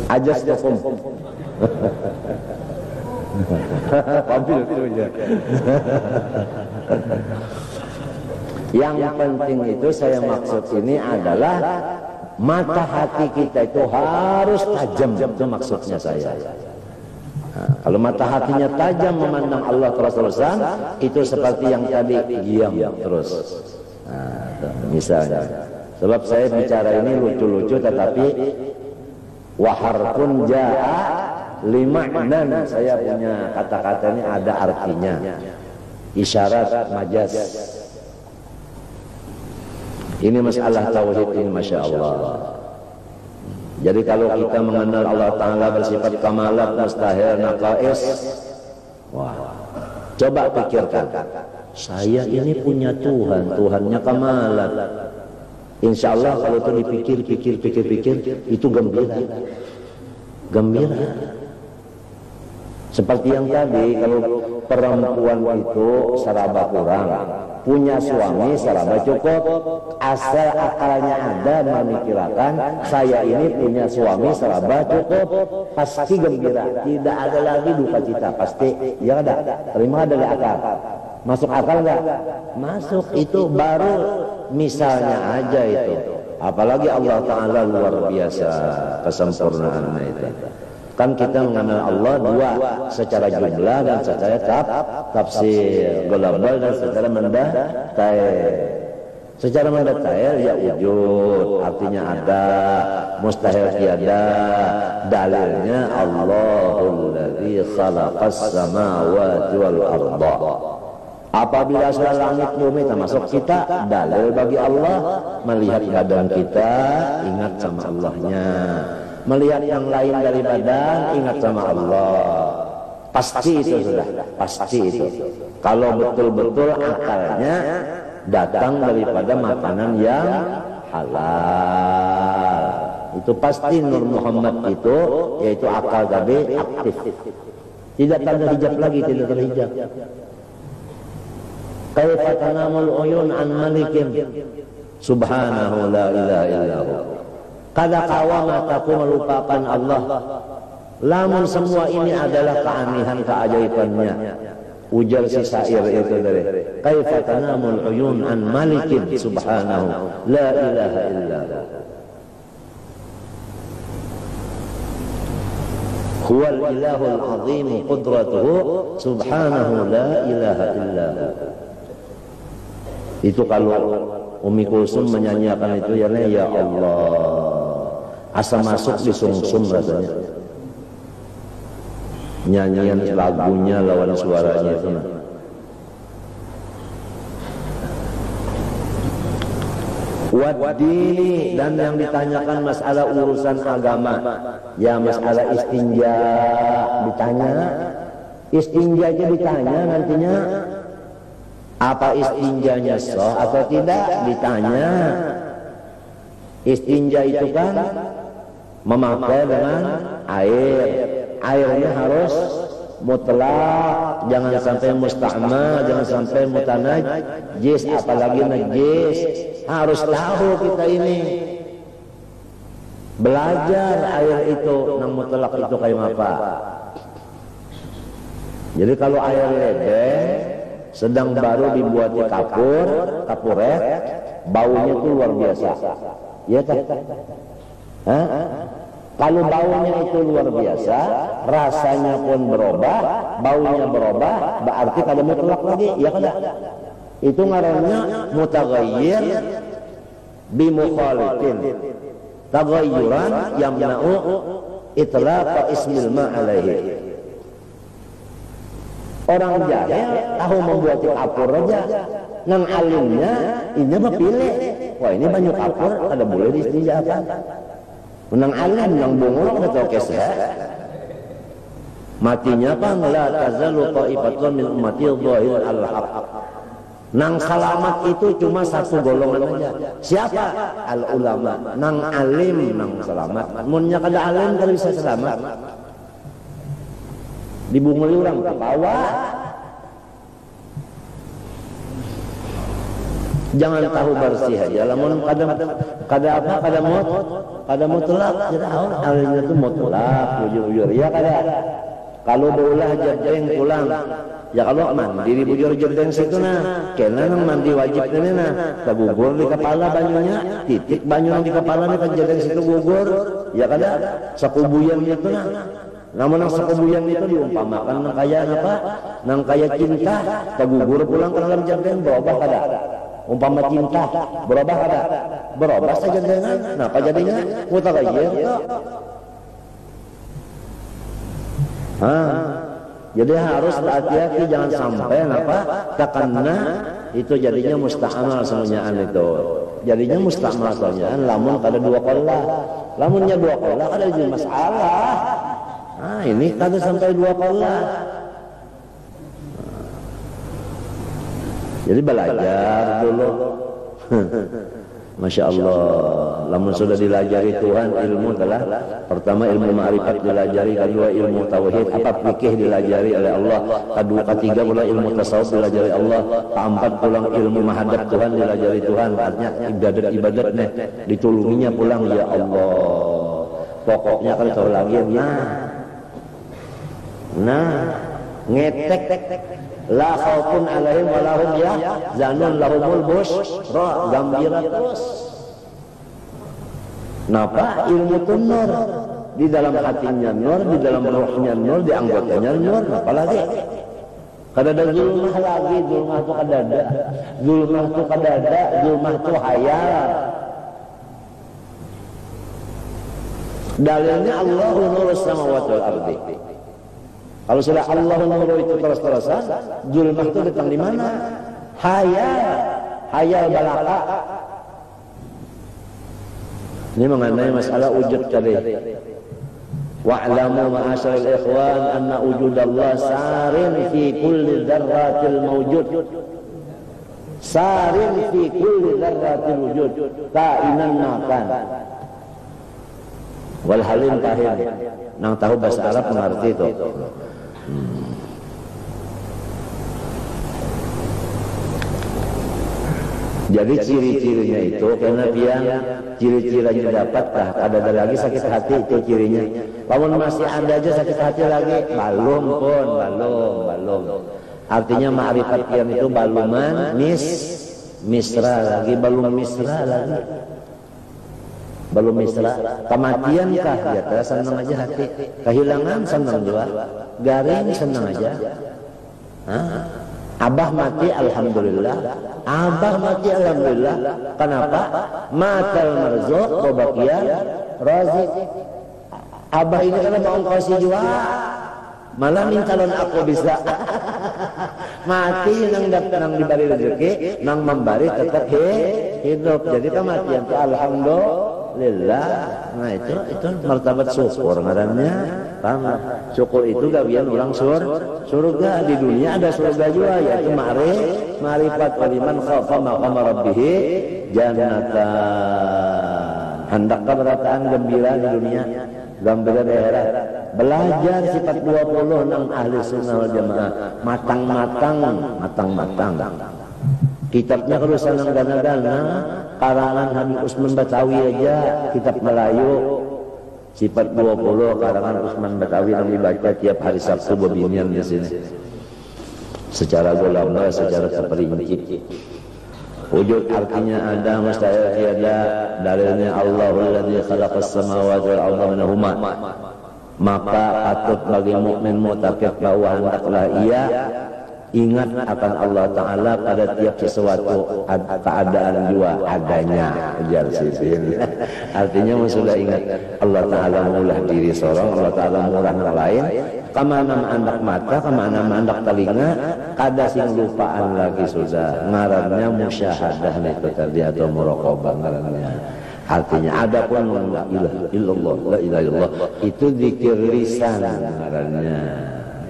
Ajastukum. Pambil itu aja. Yang penting itu saya maksud ini adalah mata hati kita itu harus tajam, itu maksudnya saya. Nah, kalau mata hatinya tajam memandang Allah terus-terusan, itu seperti yang tadi diam terus. Nah, misalnya, sebab saya bicara ini lucu-lucu, tetapi waharpun jaa lima'nan, saya punya kata-kata ini ada artinya, isyarat majaz. Ini masalah tauhid ini, masya Allah. Jadi kalau kita mengenal Allah Ta'ala bersifat kamalat, mustahil, naqais, wah, coba pikirkan, saya ini punya Tuhan, Tuhannya kamalat. Insya Allah kalau itu dipikir, itu gembira. Seperti yang tadi, kalau perempuan itu seraba kurang, punya suami seraba cukup, asal akalnya ada memikirkan saya ini punya suami seraba cukup, pasti gembira, tidak ada lagi duka cita, pasti. Ya ada, terima dari akal. Masuk akal enggak? Masuk. Itu baru misalnya aja itu. Apalagi Allah Ta'ala luar biasa kesempurnaannya itu. Kan kita mengenal Allah dua, secara jumlah dan secara tafsir global dan secara mendetail. Secara mendetail ya wujud, artinya ada, mustahil tiada. Dalilnya Allahul ladzi khalaqas samawati wal arda. Apabila sudah langit bumi termasuk kita, dalil bagi Allah. Melihat badan kita, ingat sama Allahnya. Melihat yang lain dari badan, ingat sama Allah. Pasti itu sudah, pasti itu. Kalau betul-betul akalnya datang daripada makanan yang halal, itu pasti Nur Muhammad itu, yaitu akal tadi aktif. Tidak terhijab lagi, tidak terhijab. Kaifa tanamul uyun an malikin subhanahu la ilaha illahu. Kada kawa mataku melupakan Allah. Lamun semua ini adalah keanehan keajaibannya. Ujar si syair itu dari kaifa tanamul uyun an malikin subhanahu la ilaha illahu. Huwal ilahul azim qudratuhu subhanahu la ilaha illahu. Itu kalau Umi Kulsum menyanyikan itu ya Allah, asa masuk di sungsum rasanya. Nyanyian lagunya lawan suaranya itu. Wadini, dan yang ditanyakan masalah urusan agama, ya masalah istinja ditanya, istinja aja ditanya nantinya. Apa istinjanya sah atau tidak ditanya. Istinja itu kan memakai dengan air. Airnya harus mutlak, jangan sampai musta'mal, jangan sampai mutanajjis, apalagi najis. Harus tahu kita ini. Belajar air itu nang mutlak itu kayak apa. Jadi kalau air ledeng sedang baru dibuat di kapuret, baunya itu luar biasa. Ya kan? Kalau baunya itu luar biasa, rasanya pun berubah, baunya berubah, berarti kada mutlak lagi, ya kan? Itu ngarannya mutaghayyir bimukhalifin. Taghayyuran yamna'u itlaq ismil ma alaihi. Orang jahil tahu membuat kapur aja, nang alimnya ini berpilih. Wah ini banyak kapur, ada boleh diistinjakan. Nang alim, nang bungul atau keseh. Matinya kan la tazalu ta'ifatun min ummati dhahir al-haq. Nang selamat itu cuma satu golongan aja. Siapa? Al ulama. Nang alim nang selamat. Munnya kada alim kada bisa selamat. Dibunguli orang ke bawah. Jangan tahu bersih aja. Lamun kada mutlak. Jadi alimnya itu mutlak, bujur-bujur. Ya kada. Kalau beulah jadeng pulang. Ya kalau mandi di bujur jadeng situ nah. Kena nang mandi wajib ini nah. Gugur di kepala banyunya, titik banyu di kepala nih kan jadeng situ gugur. Ya kada. Sakubuyan itu nah. Namun yang sekubuyan itu diumpamakan nang kaya apa? Nang kaya cinta, tagugur pulang ke dalam jadeng berubah kada? Umpama cinta, berubah kada? Berubah saja dengan, kenapa jadinya? Mutaghayyir kok. Jadi harus hati-hati jangan sampai apa? Takana itu jadinya musta'mal semuanyaan itu. Jadinya musta'mal semuanyaan lamun kada dua qollah. Lamunnya dua qollah kada jadi masalah. Ini kada sampai dua qollah. Jadi belajar dulu. Masya Allah. Lamun sudah dilajari Tuhan ilmu telah. Pertama ilmu ma'rifat dilajari, kedua ilmu tauhid, apa fikih dilajari oleh Allah, kedua ketiga pula ilmu tasawuf dilajari Allah, keempat pulang ilmu mahadab Tuhan dilajari Tuhan. Artinya ibadat-ibadatnya ditulunginya pulang ya Allah. Pokoknya kalau tahu lagi ngetek la khaufun alaihim wa lahum yahzanun lahumul busyra, gembira terus. Napa ilmu itu nur, di dalam hatinya nur, di dalam rohnya nur, di anggotanya nur, apalagi kada ada zulmah lagi, zulmah itu kada ada, zulmah itu kada ada, zulmah itu hayal. Dalilnya Allahu nurus samawati wal ardi. Kalau sudah Allahu nuru itu terus-terusan, zulmah itu datang di mana? Hayal, hayal balaka. Ini mengenai masalah wujud tadi. Wa'lamu ma'asyiral ikhwan anna wujudallah sarin fi kulli dzarratil mawjud. Sarin fi kulli dzarratil wujud. Kainan makan. Wal halim kahin. Nang tahu bahasa Arab mengerti itu. Jadi ciri-cirinya itu karena dia ciri-cirinya dapatkah ada lagi sakit hati itu cirinya. Kalau masih ada aja sakit hati lagi, balum. Artinya ma'rifat yang itu baluman, misra lagi, balum misra lagi. Balum misra, kematian kah ya senang aja hati, kehilangan senang juga, garing senang aja. Abah mati alhamdulillah. Abah mati alhamdulillah. Kenapa? Matal marzuq wa baqiya razik. Abah ini karena mau kasih juga. Malah minta calon aku bisa. Mati nang diberi rezeki, nang memberi tetap hidup. Jadi kematian itu alhamdulillah. Nah itu martabat syukur ngarannya. Paham? Syukur itu gawian orang surga. Di dunia ada surga juga, yaitu ma'rifat waliman khafa maqama rabbih jannatan. Hendak keberatan gembira di dunia, gembira di akhirat. Belajar sifat 20 nang ahli sunnah wal jamaah, matang-matang. Kitabnya kalau sanang gana-gana, karangan Habib Usman Batawi aja, kitab Melayu. Sifat 20 karangan Usman Batawi yang dibaca tiap hari Sabtu bebinian di sini. Secara global, secara terperinci. Wujud artinya ada, mustahil tiada. Dalilnya Allahul ladzi khalaqas samawati wal arda minhuma. Maka patut bagi mukmin mutakid bahwa hendaklah ia ingat akan Allah Ta'ala pada tiap sesuatu keadaan juga adanya. Artinya sudah ingat Allah Ta'ala mengulah diri seorang, Allah Ta'ala mengulah yang lain. Kemana mandak mata, kemana mandak telinga, kada sing lupaan lagi sudah. Ngarannya musyahadah itu tadi atau muraqabah ngarannya. Artinya adapun la ilaha illallah, la ilaha illallah itu zikir lisan ngarannya.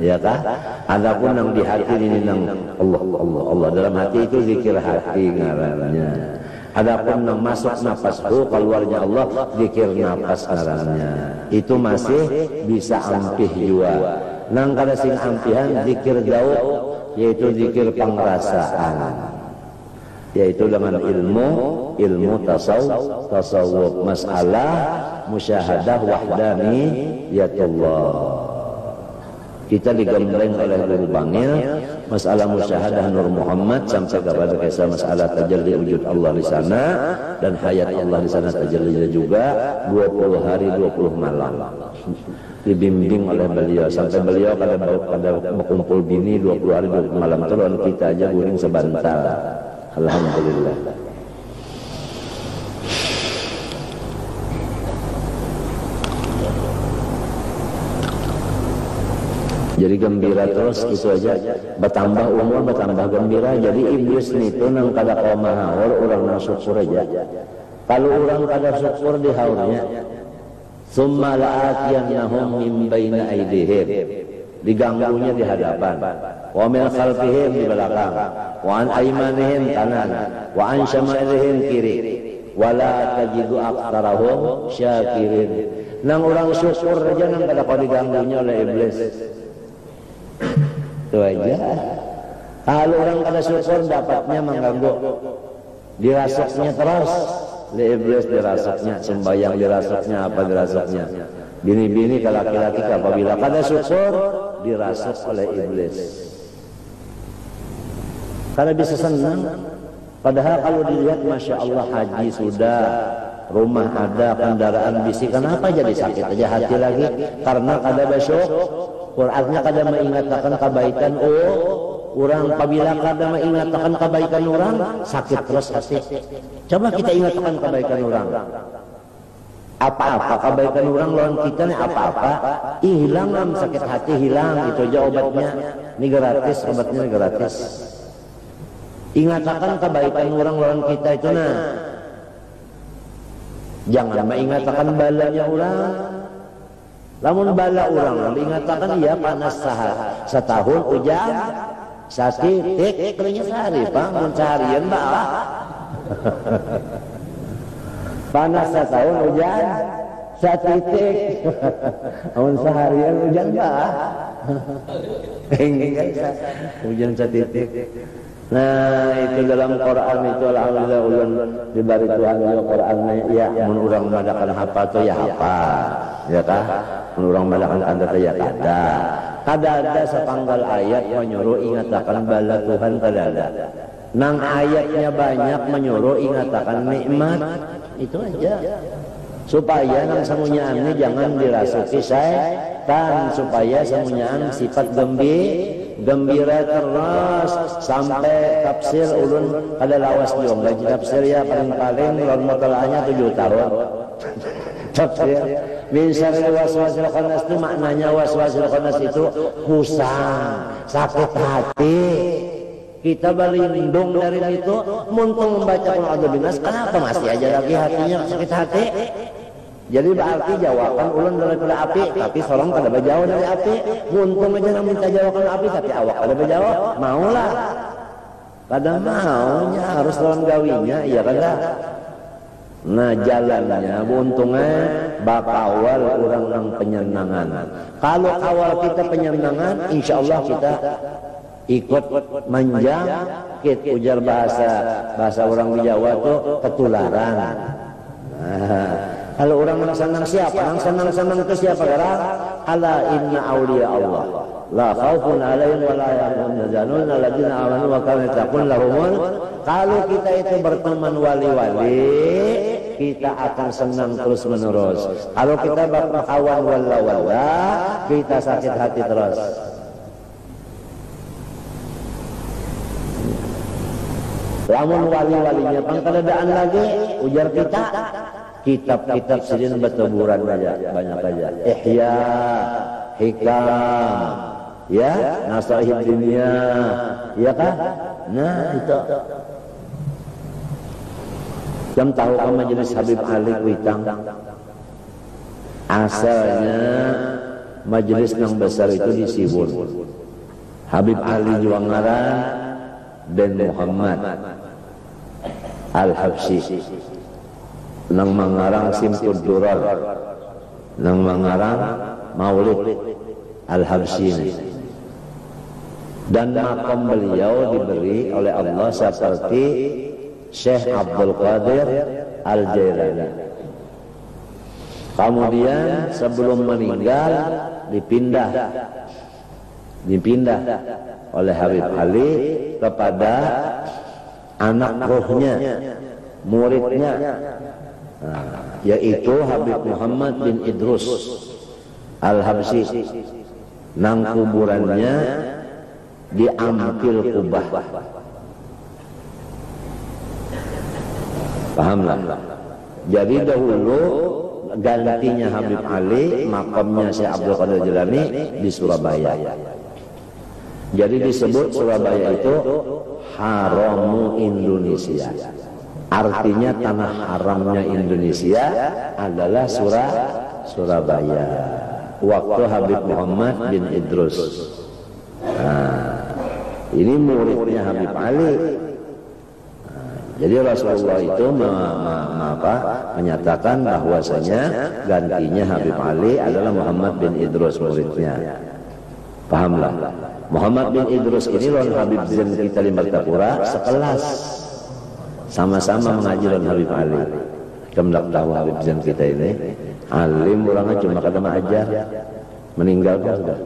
Ya kah? Adapun yang di hati ini nang Allah dalam hati itu zikir hati ngarannya. Adapun yang masuk nafasku keluarnya Allah zikir nafas ngarannya. Itu masih bisa ampih juga. Nang kada sing ampihan zikir jauh yaitu zikir pengrasaan. Yaitu dengan ilmu tasawuf masalah musyahadah wahdaniyatullah. Kita digembleng oleh guru bangil masalah musyahadah Nur Muhammad sampai kepada kisah masalah tajalli wujud Allah di sana dan hayat Allah di sana tajalli juga 20 hari 20 malam. Dibimbing oleh beliau sampai beliau pada berkumpul bini 20 hari 20 malam turun kita aja guring sebentar. Alhamdulillah. Jadi gembira terus itu aja, bertambah umur bertambah gembira. Jadi iblis itu nang kada qoma haur orang nang syukur aja. Kalau orang kada syukur di haurnya, summa la'atiyannahum min baina aydihim, diganggunya di hadapan, wa min khalfihim di belakang, wa an aymanihim kanan, wa an syama'ilihim kiri, wala tajidu aktsarahum syakirin. Nang orang syukur aja nang kada kau diganggunya oleh iblis. Itu aja. Kalau orang kada syukur dapatnya mengganggu, dirasuknya terus. Di iblis dirasuknya, sembahyang dirasuknya, apa dirasuknya. Bini-bini ke laki-laki apabila kada syukur dirasuk oleh iblis. Kada bisa senang. Padahal kalau dilihat Masya Allah haji sudah, rumah ada, kendaraan bisi, kenapa jadi sakit aja hati lagi? Karena kada besok Qur'annya kada mengingatkan kebaikan orang, apabila kada mengingatkan kebaikan orang sakit terus hati. Coba kita ingatkan kebaikan orang, apa-apa kebaikan orang lawan kita nih apa-apa hilang sakit hati, hilang itu aja obatnya. Ini gratis, obatnya gratis. Ingatkan kebaikan orang lawan kita itu nah. Jangan mengingatkan balanya orang. Lamun bala orang ingatkan ya panas setahun hujan satitik keringnya sehari Pak, mun seharian Pak. Panas setahun hujan satitik. Mun seharian hujan Pak. Hujan satitik. Nah itu dalam Quran itu alhamdulillah ulun diberi Tuhan juga Qurannya ya mun urang madakan hafal tuh ya hafal ya kah, mun urang madakan anda tuh ya kada ada sepanggal ayat menyuruh ingatkan bala Tuhan, kada ada. Nang ayatnya banyak menyuruh ingatkan nikmat itu aja supaya nang semunyaan ini jangan dirasuki syaitan, supaya semunyaan sifat gembira terus sampai tafsir ulun kada lawas diong gaji tafsir ya paling-paling lawan mutalaahnya 7 tahun. Tafsir min syarri waswasil khannas itu maknanya waswasil khannas itu kusang, sakit hati. Kita berlindung dari itu. Muntung membaca Qur'an binas, kenapa masih aja lagi hatinya sakit hati? Jadi berarti jawaban ulun daripada api, tapi sorong kada berjauh dari api. Muntung aja nak minta jawaban api, tapi awak kada berjauh, maulah. Kada maunya harus lawan gawinya, iya kada. Nah jalannya, untungnya bakawal orang nang penyenangan. Kalau awal kita penyenangan, insya Allah kita ikut manjang, kita ujar bahasa orang Jawa tuh ketularan. Nah, kalau orang yang senang siapa? Yang senang-senang itu siapa? Ala inna awliya Allah la khaufun alaihim wa la hum yahzanun alladzina amanu wa kanu yattaqun lahumul. Kalau kita itu berteman wali-wali, kita akan senang terus menerus. Kalau kita berkawan walla, kita sakit hati terus. Lamun wali-walinya pangkadadaan lagi, ujar kita kitab-kitab sidin berteburan banyak aja. Ihya, hikam, ya, nasaih dunia, ya kan? Nah itu. Jam tahu ke majelis Habib Ali Kuitang. Asalnya majelis yang besar itu di Sibun. Habib Ali Juangaran dan Muhammad Al-Habsyi nang mengarang Simtud Durar, nang mengarang Maulid Al-Habsyi, dan makam beliau diberi oleh Allah seperti Syekh Abdul Qadir Al-Jailani. Kemudian sebelum meninggal dipindah oleh Habib Ali kepada anak rohnya, muridnya, yaitu Habib Muhammad bin Idrus Al-Habsyi. Nang kuburannya di Ampil Kubah. Pahamlah. Jadi dahulu gantinya Habib Ali, makamnya Syekh Abdul Qadir Jilani di Surabaya. Jadi disebut Surabaya itu Haramu Indonesia. Artinya tanah haramnya Indonesia adalah Surabaya. Waktu Habib Muhammad bin Idrus. Nah, ini muridnya Habib Ali. Jadi Rasulullah itu menyatakan bahwasanya gantinya Habib Ali adalah Muhammad bin Idrus muridnya. Pahamlah. Muhammad bin Idrus ini lawan Habib Zain kita di Martapura sekelas. Sama-sama mengaji lawan Habib Ali. Kemudian tahu Habib Zain kita ini alim, orangnya cuma kada mengajar, meninggal kan sudah.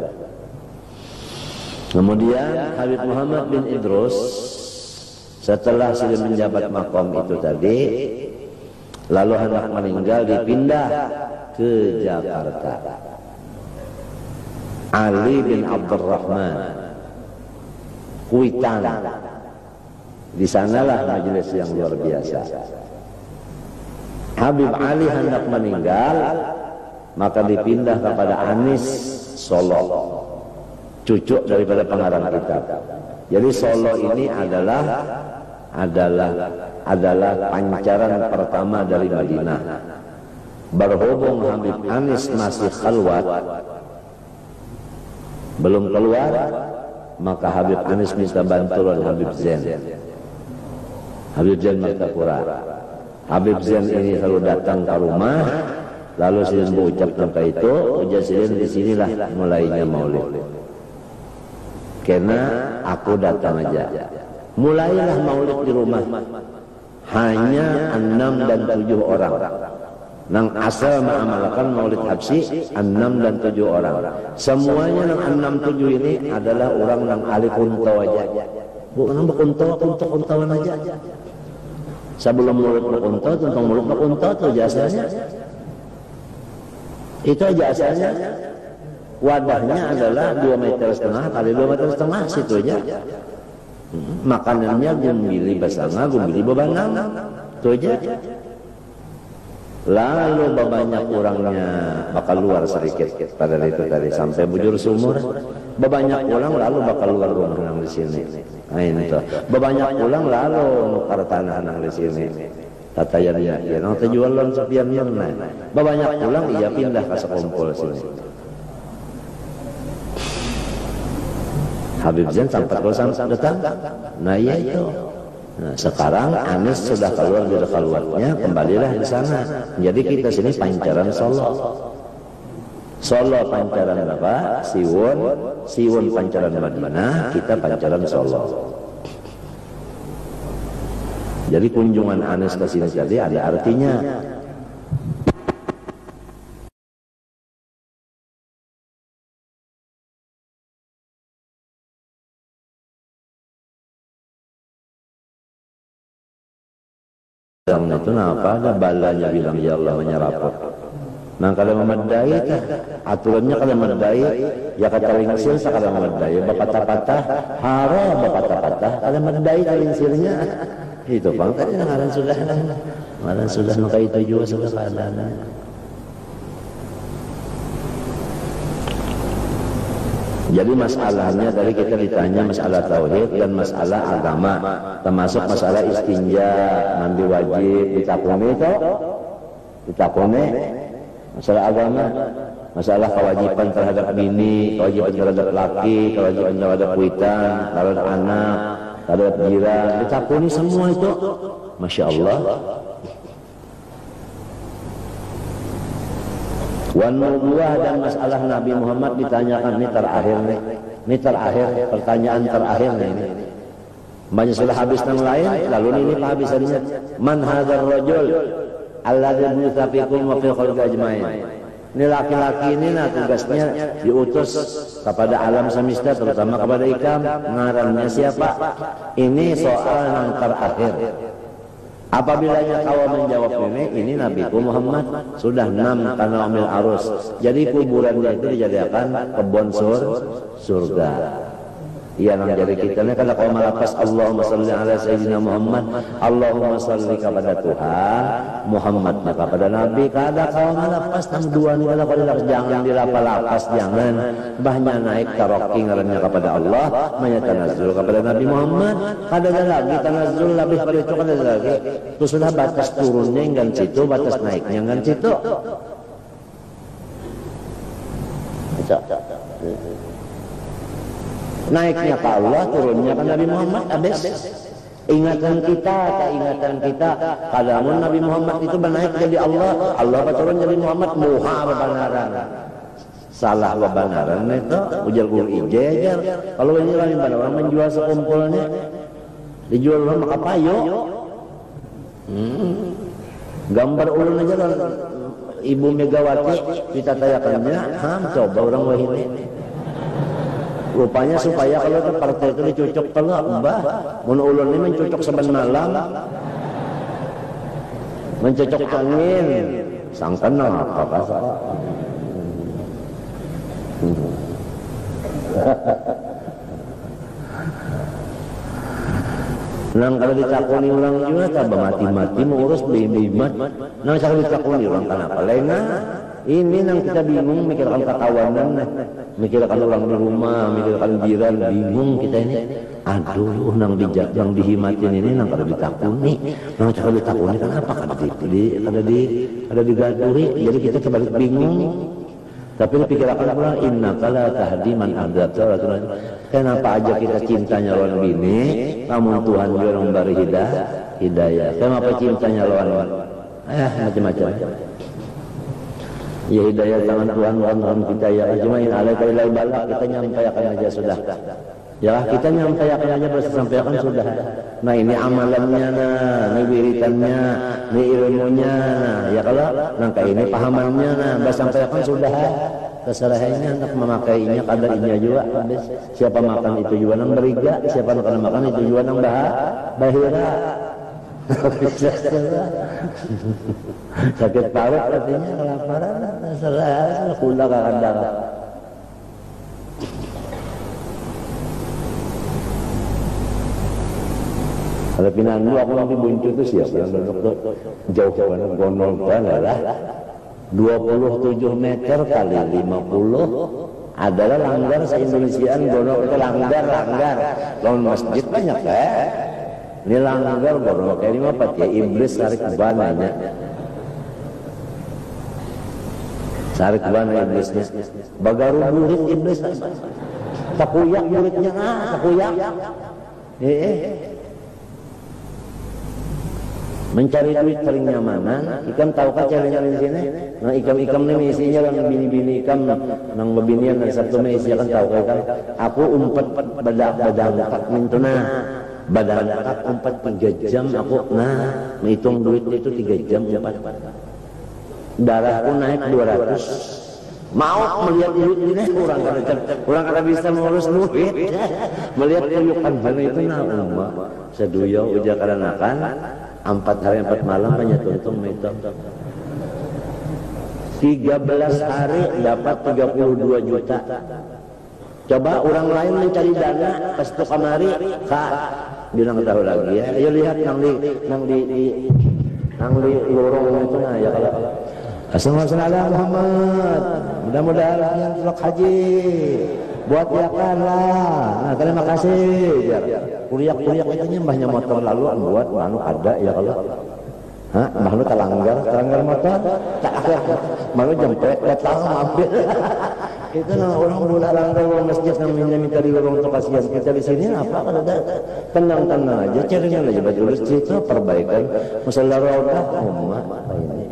Kemudian Habib Muhammad bin Idrus setelah sudah menjabat makom itu tadi, lalu hendak meninggal dipindah ke Jakarta. Ali bin Abdurrahman Kuitan, di sanalah majelis yang luar biasa. Habib Ali hendak meninggal, maka dipindah kepada Anis Solo, cucu daripada pengarang kitab. Jadi Solo ini adalah pancaran pertama dari Madinah. Berhubung Habib Anis masih khalwat, belum keluar, maka Habib Anis minta bantuan Habib Zain. Habib Zain Martapura. Habib Zain ini selalu datang ke rumah, lalu Sidin berucap tentang itu, ujar Sidin, disinilah mulainya maulid. Karena aku datang aja. Mulailah maulid di rumah. Hanya 6 dan 7 orang. Nang asal mengamalkan maulid habsi 6 dan 7 orang. Semuanya nang 6 7 ini adalah orang nang ahli kunto aja. Bukan kuntawan aja. Sebelum mulut kunto, tentang mulut kunto itu jasanya. Itu aja asalnya. Wadahnya adalah 2,5 meter kali 2,5 meter situ aja. Makanannya gumbili basanga, gumbili bebanang. Itu aja. Lalu banyak orangnya bakal luar sedikit pada itu tadi sampai bujur sumur. Banyak pulang lalu bakal luar rumah nang di sini. Nah itu. Banyak pulang lalu nukar tanah nang di sini. Tatayannya ya nang jualan sepian mana. Banyak pulang ia pindah ke sekumpul sini. Habib Zain sampai datang. Nah iya itu. Nah, sekarang Anis sudah keluar dari keluarnya, kembalilah di sana. Jadi kita sini pancaran Solo. Solo pancaran apa? Siwon pancaran Madinah, kita pancaran Solo. Jadi kunjungan Anis ke sini tadi ada artinya. Itu apa ada balanya bilang ya Allah menyeraput. Nah kalau memadai aturannya kalau memadai ya kata lingsir kalau memadai berpatah-patah haro berpatah-patah kalau memadai lingsirnya itu bang tadi ngaran sudah maka itu juga sudah keadaan. Jadi masalahnya tadi kita ditanya masalah tauhid dan masalah agama, termasuk masalah istinja, mandi wajib, ditakuni itu, masalah agama, masalah kewajiban terhadap bini, kewajiban terhadap laki, kewajiban terhadap witan, terhadap anak, terhadap jiran, ditakuni semua itu, masya Allah. Wan nubuwah dan masalah Nabi Muhammad ditanyakan ini terakhir pertanyaan terakhir ini. Banyak sudah habis yang lain, lalu ini habis tadinya. Man hadzal rajul alladzi bu'itsa fikum wa fil khalqi ajmain. Ini laki-laki ini nah tugasnya diutus kepada alam semesta terutama kepada ikam. Ngarannya siapa? Ini soal yang terakhir. Apabila kau menjawab ini Nabiku Muhammad sudah 6 tanah amil arus. Jadi kuburannya itu dijadikan kebun surga. Iya nang jadi kita ini kalau kau malakas Allahumma salli ala sayyidina Muhammad, Allahumma salli kepada Tuhan Muhammad kepada Nabi. Kada kau malakas nang dua ni kalau kau jangan dilapa-lapas jangan bahnya naik taroki ngarannya kepada Allah, maya tanazzul kepada Nabi Muhammad. Kada ada lagi tanazzul lebih dari itu kada ada lagi. Itu sudah batas turunnya enggak situ, batas naiknya enggak situ. Naiknya ke Allah, turunnya ke Nabi Muhammad, habis. Ingatan kita, kalamun Nabi Muhammad itu bernaik jadi Allah, Allah turun jadi Muhammad, muha berbanaran. Salah berbanaran itu, ujar guru ijejar. Kalau ini lain pada orang menjual sekumpulnya, dijual orang maka payo. Gambar ulun aja kan, Ibu Megawati kita tayakannya, coba orang wahini. Rupanya supaya kalau ke partai itu dicucuk telak, mbah. Mun ulun ini mencucuk saben malam. mencocok angin sangkana apa kasa. Nang kalau ditakoni orang juga tambah mati-mati mengurus bimat. Nang kalau ditakoni orang kenapa lain ini nang kita bingung mikirkan kakawanan, mikirkan orang di rumah, mikirkan jiran, bingung kita ini. Aduh, nang dihimatin ini nang kalau ditakoni, nang kalau ditakoni kenapa kada digaduri, jadi kita terbalik bingung. Tapi pikirkan pula innaka la tahdi man ahbabta. Kenapa aja kita cintanya lawan bini, namun Tuhan juga memberi hidayah. Kenapa cintanya lawan macam-macam. Ya hidayah tangan Tuhan kita ya ajmain alaika ilal balagh, kita nyampaikan aja sudah. Ya kita nyampaikan aja bersampaikan sudah. Nah ini amalannya ini wiritannya, ini ilmunya ya kalau nangka ini pahamannya bersampaikan sudah. Kesalahannya untuk memakainya kadainya juga habis. Siapa makan itu juga nang beriga, siapa makan itu juga nang bahira. Sakit parut artinya kelaparan, salah kula kakandang. Ada pinandu aku nanti buncu itu siapa yang duduk jauh banget gondol banget lah. 27 meter kali 50 adalah langgar se-Indonesiaan. Gondol itu langgar. Lawan masjid banyak ini langgar gondol kayak 54 ya iblis tarik bananya. Tarik bana iblisnya. Bagaru murid iblis. Takuyak muridnya takuyak. Mencari duit paling nyamanan. Ikam tahukah caranya di sini? Nah ikam ini isinya yang bini-bini ikam nang bebinian dan Sabtu isi akan tahu kan? Aku umpat badan tak mintuna. Badan tak umpat 3 jam aku menghitung duit itu 3 jam 4. Darahku naik 200. Mau melihat duit ini orang kada bisa mengurus duit. Melihat tuyukan bana itu nama seduyo uja karanakan 4 hari 4 malam hanya tuntung itu 13 hari dapat 32 juta. Coba orang lain mencari dana pas itu kamari kak bilang tahu lagi ya. Ayo lihat nang di lorong itu ya kalau Assalamualaikum Muhammad. Mudah-mudahan yang tulak haji buat yakan lah. Nah terima kasih. Kuriak itu mbahnya motor lalu buat manu ada ya kalau. Manu terlanggar motor. Tak akhir manu jempet datang mampir. Itu orang mula langgar orang masjid namanya minta di lorong untuk kasihan kita di sini apa kalau ada tenang aja carinya aja baju cerita perbaikan masalah roda umat ini.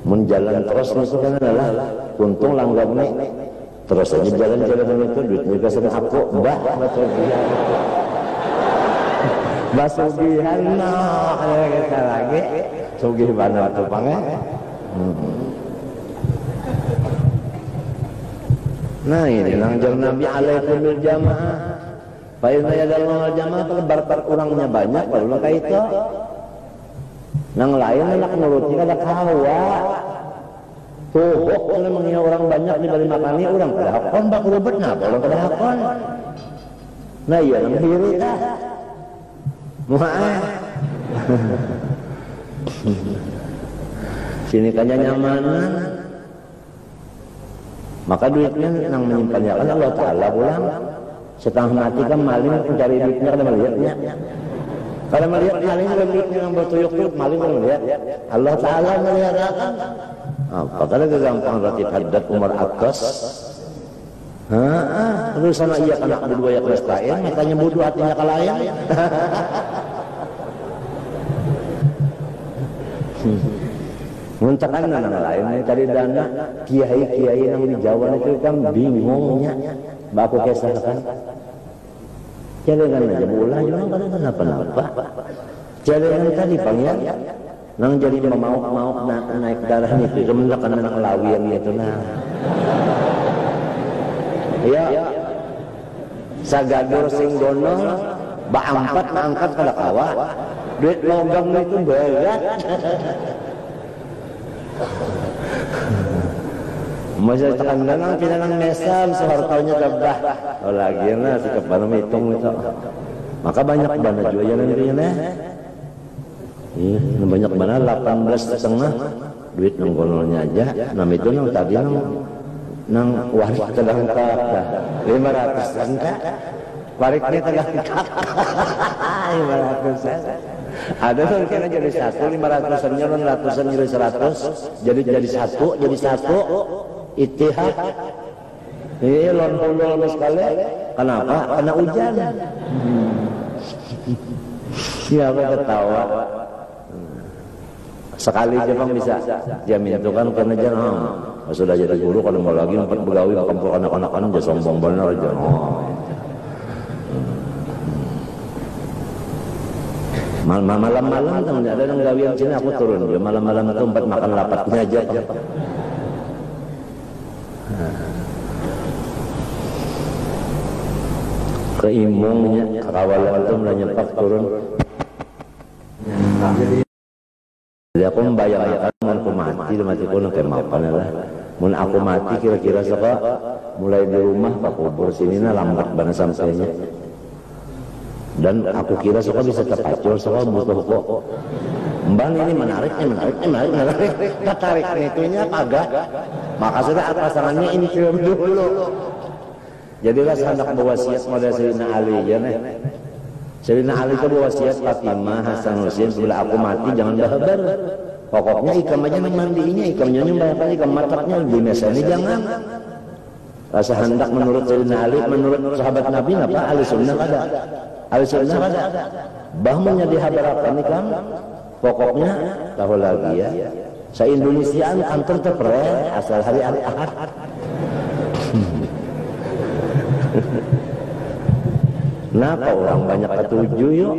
Menjalan terus itu kan adalah untung langgar nih terus aja jalan-jalan itu duitnya juga sering aku basugihan kita lagi sugih mana tupangnya. Nah ini nangjar Nabi alaikum bil jamaah fa inna yadallahu jamaah terbar kurangnya banyak kalau kayak itu nang lain enak nurutnya kada kawa tuh kalau mengira orang banyak di balik makani orang kada hakon bak rubet napa orang kada hakon. Nah iya nang hiri dah muah sini kanya nyamanan maka duitnya nang menyimpannya kan Allah Ta'ala pulang setengah mati kan maling mencari duitnya kada melihatnya. Kalau melihat maling duitnya yang bertuyuk-tuyuk maling kan melihat Allah Ta'ala melihat akan apa kada gampang ratib haddad Umar Akas terus sana iya anak berdua ya kelas lain makanya bodoh hatinya kalayan. Muntakan anak lain cari dana kiai yang di Jawa itu kan bingungnya baku kisah kan jalan aja bola juga kan kenapa jalan tadi panggil nang jadi mau naik darah nih kemendak anak lawian itu ya sagadur sing gonol ba 4 angkat kada kawa Duit logam itu berat. Masa tekan danang pinanang mesam sehartanya tabah. Oh lagi na si kapano hitung itu. Maka banyak bana juga yang nanti na. Iya, banyak bana 18,5 duit nang gonolnya aja. Nam itu nang tadi nang waris terlengkap dah 500 enggak. Wariknya terlengkap. 500. Ada yang kira jadi satu 500-an nyon ratusan jadi 100 jadi satu Ittihad. Ini lon sekali. Kenapa? Karena hujan. Siapa ketawa? Sekali aja bang bisa jamin itu kan karena jangan sudah jadi guru kalau mau lagi empat begawi kampung anak-anak kan jadi sombong benar aja. Malam-malam teman ada yang gawe yang sini aku turun dia malam-malam itu empat makan lapatnya aja. Keimungnya kawalan itu mulai nyepak turun. Jadi aku membayangkan aku mati pun kayak mapan lah. Mun aku mati kira-kira suka mulai di rumah pak kubur sini nah lambat banget sampainya. Dan aku kira suka bisa terpacul suka butuh kok. Mbak ini menarik. Tertariknya itunya kagak. Maka sudah pasangannya ini film dulu. Jadilah hendak berwasiat pada Sayyidina Ali ya nih. Sayyidina Ali itu berwasiat Fatimah Hasan Husain bila aku mati jangan bahabar. Pokoknya ikam aja nang mandinya, ikamnya nyembahkan ikam mataknya di mesa ini jangan. Rasa hendak menurut Sayyidina Ali, menurut sahabat Nabi apa? Ahli sunnah ada. Ahli sunnah ada. Bahmunya di hadarapan ini kan pokoknya tahu lagi ya. Se-Indonesiaan kantor terperen asal hari Ahad. Kenapa orang banyak ketujuh yuk?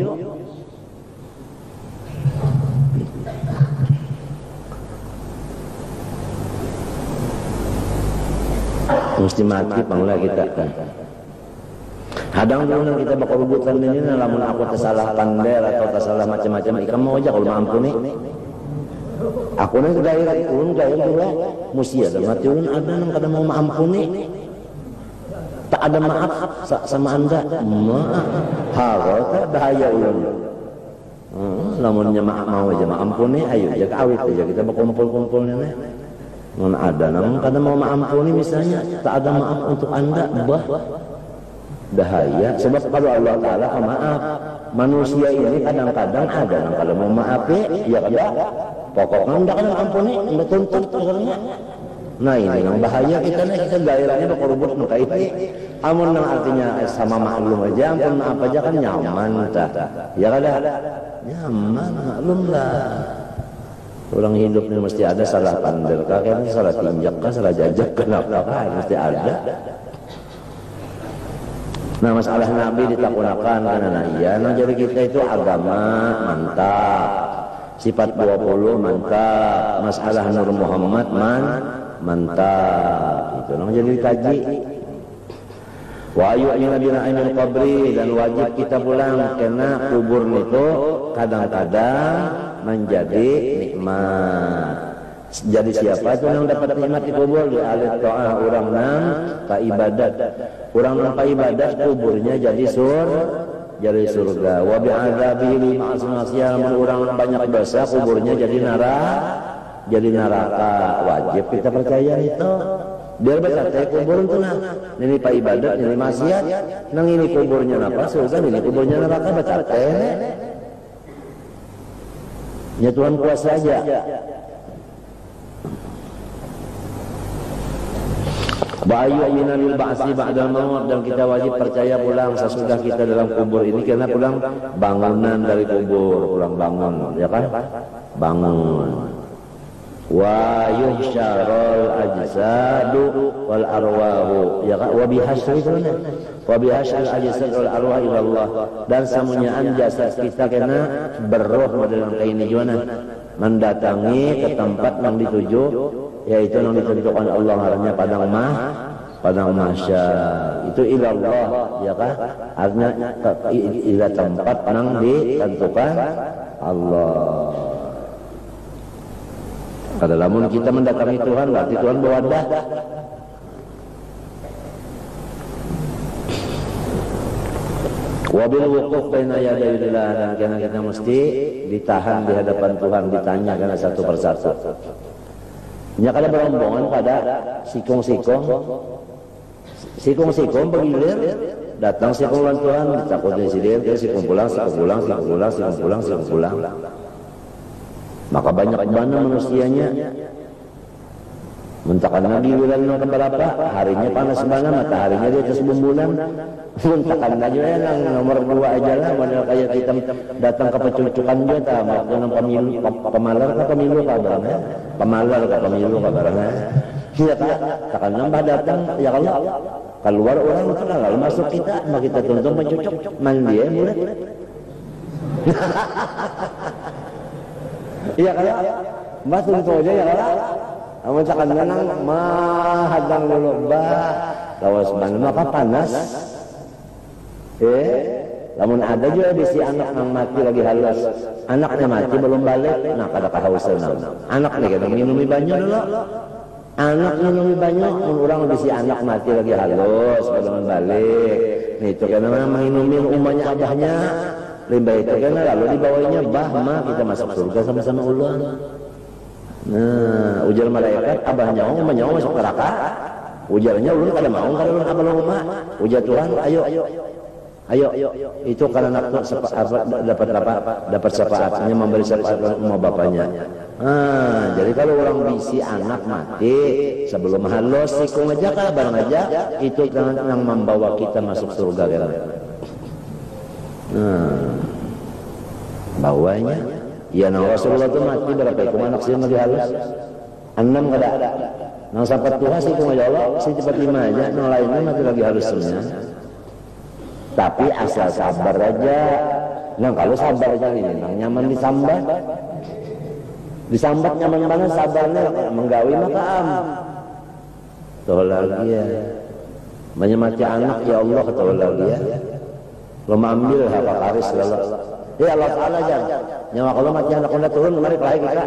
Mesti mati panglah kita kan. Hadang dulu kita bakal rubutan ini namun aku tersalah pandai atau tersalah macam-macam ikan mau aja kalau mampu nih. Aku nih daerah turun gaya dulu mesti ada mati ulun ada nang kada mau maampuni. Tak ada maaf sama anda. Maaf. Harus bahaya ulun. Lamunnya maaf mau aja maampuni ayo jaga awit aja kita berkumpul-kumpulnya nih. Mun ada namun kada mau maampuni misalnya tak ada maaf untuk anda bahaya sebab kalau Allah Ta'ala maaf manusia ini kadang-kadang ada yang kalau mau maafi ya kada pokoknya anda kada ampuni anda tuntut terusnya. Nah ini yang bahaya kita nih kita daerahnya berkorubut muka ini amun yang artinya sama maklum aja ampun maaf aja kan nyaman tak ya kada nyaman maklum lah. Orang hidup ini mesti ada salah pandel kakek salah tinjak salah jajak kenapa mesti ada. Nah masalah Nabi ditakunakan karena iya. Nah jadi kita itu agama mantap, sifat 20 mantap, masalah Nur Muhammad mantap. Itu nah jadi kaji. Wa yu'minu bi na'imil qabri dan wajib kita pulang karena kubur itu kadang-kadang menjadi nikmat. Jadi siapa itu yang dapat nikmat di kubur di alih ta'ah orang nang pa ibadat. Orang nang pa ibadat kuburnya jadi surga. Wa bi'adzabihi ma'asiyah orang banyak dosa kuburnya jadi neraka. Wajib kita percaya itu. Biar berkata kubur itu nah ini pa ibadat ini maksiat nang ini kuburnya apa surga ini kuburnya neraka berkata ya Tuhan kuasa aja. Ba'ayu minal ba'si ba'dal maut dan kita wajib percaya pulang sesudah kita dalam kubur ini karena pulang bangunan dari kubur pulang bangun ya kan bangun wa yuhsyarul ajsadu wal arwahu ya kan wa bihasyri ajsad wal arwah ila Allah dan samunyaan jasad kita kena berroh dalam kehidupan mendatangi ke tempat yang dituju yaitu yang ditentukan Allah arahnya padang mahsyar itu ila Allah ya kan artinya ila tempat yang ditentukan Allah. Kada lamun kita mendatangi Tuhan, berarti Tuhan bawadah. Wabil wuquf baina yadayillah, dan karena kita mesti ditahan di hadapan Tuhan, ditanya karena satu persatu. Nya kada berombongan pada sikong-sikong bergilir, datang sikong lawan Tuhan, ditakutnya sidir, sikong pulang. Maka banyak mana manusianya. Muntakan Nabi bulan yang keberapa, harinya panas banget, mataharinya di atas bulan. Muntakan aja yang nomor 2 aja lah, model kayak kita datang ke pecucukan juga, tamat dengan pemilu, pemalar ke pemilu kabarnya, pemalar ke pemilu kabarnya. Iya tak, takkan nambah datang, ya kalau keluar orang itu lalu masuk kita, mau kita tuntun pencucuk, mandi ya mulai. Iya kalau, mbak tuntun aja ya kalau. Amun sakan nang mahadang dulu bah lawas mana maka panas. Lamun ada juga di si anak yang mati lagi halus. Anaknya mati belum balik, nah kada kahausan. Anak nih kada minumi banyu dulu. Anak minumi banyu, orang di si anak mati lagi halus belum balik. Nih itu karena minumi umahnya abahnya. Limbah itu karena lalu dibawanya bah mah kita masuk surga sama-sama Allah. Nah, ujar malaikat, abah nyawa masuk neraka. Ujarnya ulun kada mau, kada ulun abah rumah. Ujar Tuhan, ayo. Itu karena anak dapat syafaatnya, memberi syafaat sama bapaknya. Nah, jadi kalau orang bisi anak mati sebelum halus sikung aja kah barang aja, itu yang membawa kita masuk surga kan. Nah, bawanya. Ya nang Rasulullah itu mati berapa ikum anak sih lagi halus 6 kada ada nang sampai Tuhan sih ikum aja Allah sih cepat 5 aja nang lainnya mati lagi halusnya tapi asal sabar aja nang kalau sabar aja ini nang nyaman disambat nyaman banget sabarnya menggawi makaam tuh lagi ya banyak mati anak ya Allah tuh lagi ya lo ambil hak karis lalu ya Allah Ta'ala jangan nyawa kalau mati anak anda turun mari lagi kita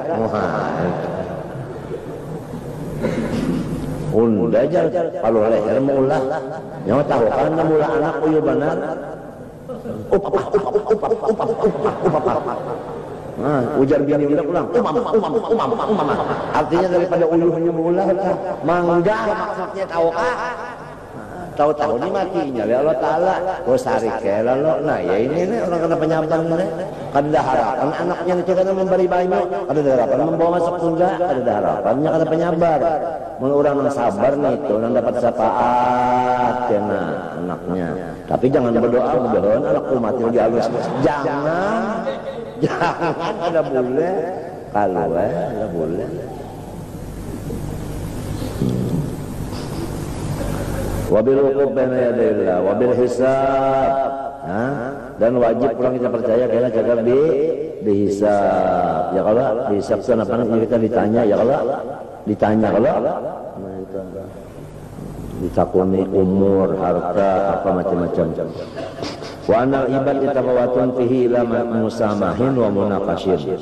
unda aja kalau leher maulah nyawa tahu kan mula anak uyu benar upah ujar bini udah pulang umam artinya daripada uyuhnya mula mangga maksudnya tahu kan tahu-tahu ini matinya ya Allah Ta'ala sarik ya lalu nah ya ini orang kena penyambang ini kada harapan anaknya itu kena memberi banyak kada harapan membawa masuk surga kada harapannya kada penyabar orang yang sabar nih itu orang dapat syafaat kena anaknya tapi jangan berdoa mudah-mudahan anakku mati lagi halus jangan ada boleh kalau ada boleh wabil wuquf baina yadayillah wabil hisab dan wajib pulang kita percaya karena jaga dihisab ya kalau dihisab kenapa kita ditanya ya kalau ditanya kalau ditakuni umur harta apa macam-macam wa anal ibad itabawatun fihi ila musamahin wa munaqashin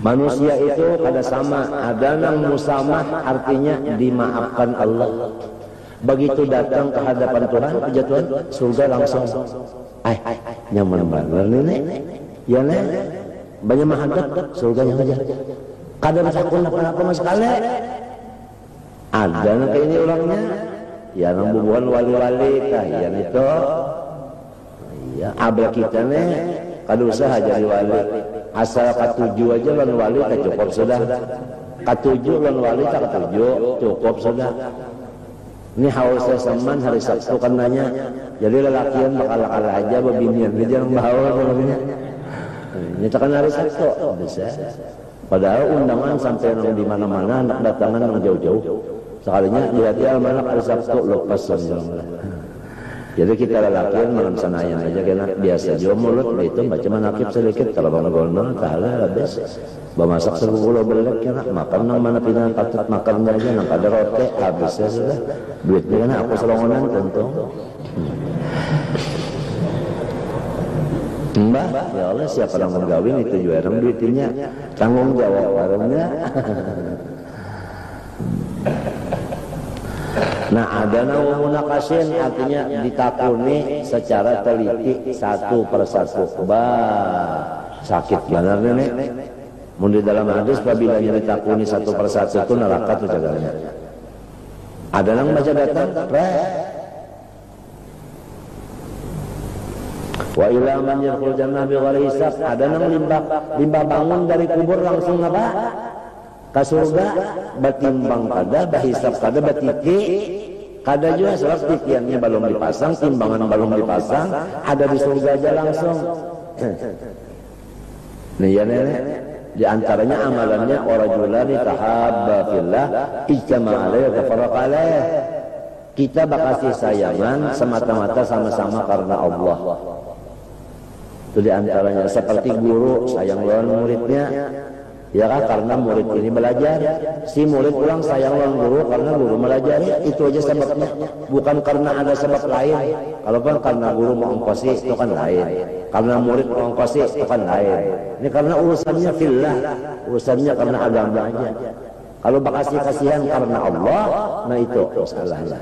manusia itu kada sama ada yang musamah artinya dimaafkan Allah. Begitu datang ke hadapan Tuhan, puja Tuhan, surga langsung. Nyaman banget nih. Ya nih, banyak mahadap, surganya aja. Kadang sakun apa-apa mas kali. Ada yang kayak ini orangnya. Ya nang bubuhan wali-wali kahian itu. Ya, abah kita nih, kada usah jadi wali. Asal katuju aja lan wali tak cukup sudah. Katuju lan wali tak katuju, cukup sudah. Ini hausnya saman hari Sabtu kan nanya. Jadi lelakian bakal aja babinian dia jangan bawa namanya. Ini tekan hari Sabtu bisa. Padahal undangan sampai nang di mana-mana anak datangan nang jauh-jauh. Sekalinya lihat ya almanak hari Sabtu lepas semua. Jadi kita lelakian malam sanayan aja kena biasa jo mulut itu baca manakib sedikit kalau bang gondol tahala habis. Bamasak 10 belek kena makan nang mana pinang patut makan aja nang kada roti habisnya sudah. Duitnya kena aku selongonan tentu. Mbah, ya Allah siapa yang menggawin itu juga orang duitnya tanggung jawab warungnya. Nah, ada munakasin artinya ditakuni secara teliti satu persatu. Sakit benar nenek. Mun di dalam hadis apabila ditakuni satu persatu itu neraka tuh jaganya. Ada yang baca datang, wa ila man yadkhul jannah bighairi hisab, ada yang limbah bangun dari kubur langsung apa? Ka surga, batimbang kada, bahisab kada, batiki kada juga sebab titiannya belum dipasang, timbangan belum dipasang, ada di surga aja langsung. Nih ya nenek, di antaranya amalannya orajulani tahabba fillah ijtama'a alaihi wa tafarraqa alaihi. Kita bakasih sayangan semata-mata sama-sama karena Allah. Itu di antaranya seperti guru sayang lawan muridnya. Ya kan, karena murid ini belajar, si murid pulang sayang lawan guru karena guru melajari, itu aja sebabnya, bukan karena ada sebab lain. Kalau kan karena guru mau ongkosi itu kan lain, karena murid mau ongkosi itu kan lain. Ini karena urusannya fillah, urusannya karena agama aja. Kalau bakasih kasihan karena Allah, nah itu masalahnya.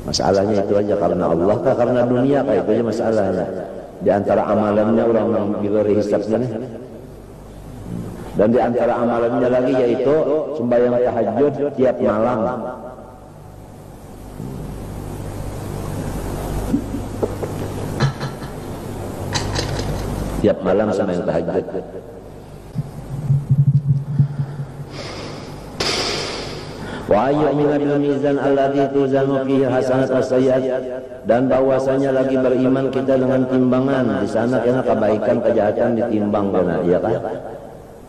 Masalahnya itu aja karena Allah kah karena dunia kah, itu aja masalahnya. Di antara amalannya orang yang diberi hisabnya nih. Dan di antara amalannya lagi yaitu sembahyang tahajud tiap malam. Tiap malam sembahyang tahajud. Wa yu'minu bil mizan alladzi tuzanu fihi hasanat was-sayyi'at, dan bahwasanya lagi beriman kita dengan timbangan di sana karena kebaikan kejahatan ditimbang benar, iya kan?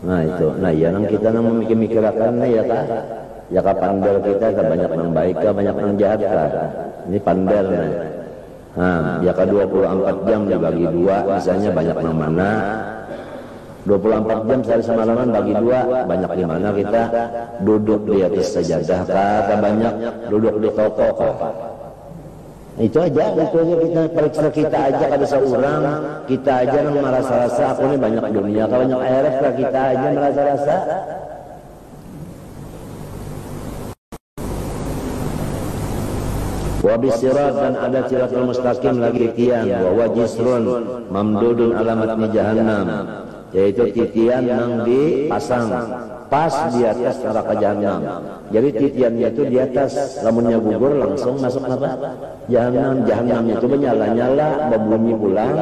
Nah itu, nah ya nang kita nang memikir-mikirkan ya kan, ya ka pandel kita ka banyak nang baik ka banyak nang jahat ka. Ini pandel nih. Nah, ya ka 24 jam dibagi dua, misalnya banyak nang mana. 24 jam sehari semalaman bagi dua, banyak di mana kita duduk di atas sajadah ka banyak duduk di toko ka. Itu aja kita periksa kita aja kada seorang, kita aja yang merasa-rasa aku ini banyak dunia, kalau banyak akhirat kita aja merasa-rasa. Wa bisirat, dan ada siratul mustaqim lagi titian, wa wajisrun mamdudun alamatnya jahannam, yaitu titian yang dipasang pas di atas neraka jahanam. Jadi titiannya itu di atas, lamunnya gugur langsung masuk apa? Jahanam. Jahanamnya itu menyala-nyala, berbunyi pulang,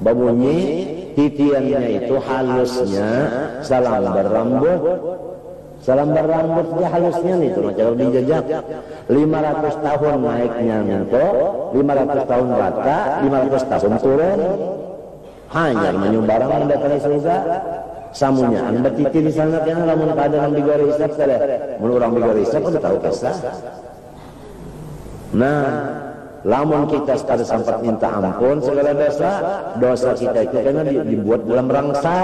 berbunyi. Titiannya itu halusnya salambar rambut. Salambar rambutnya halusnya nih, itu macam dijajak 500 tahun naiknya itu, 500 tahun rata, 500 tahun turun. Hanya menyumbarang mendatangi surga. Samunya anda titi di sana karena lamun kada nang digori hisab kada, mun urang digori hisab udah tahu kisah. Nah, lamun kita sekali sempat minta ampun segala dosa kita itu karena dibuat dalam rangsa,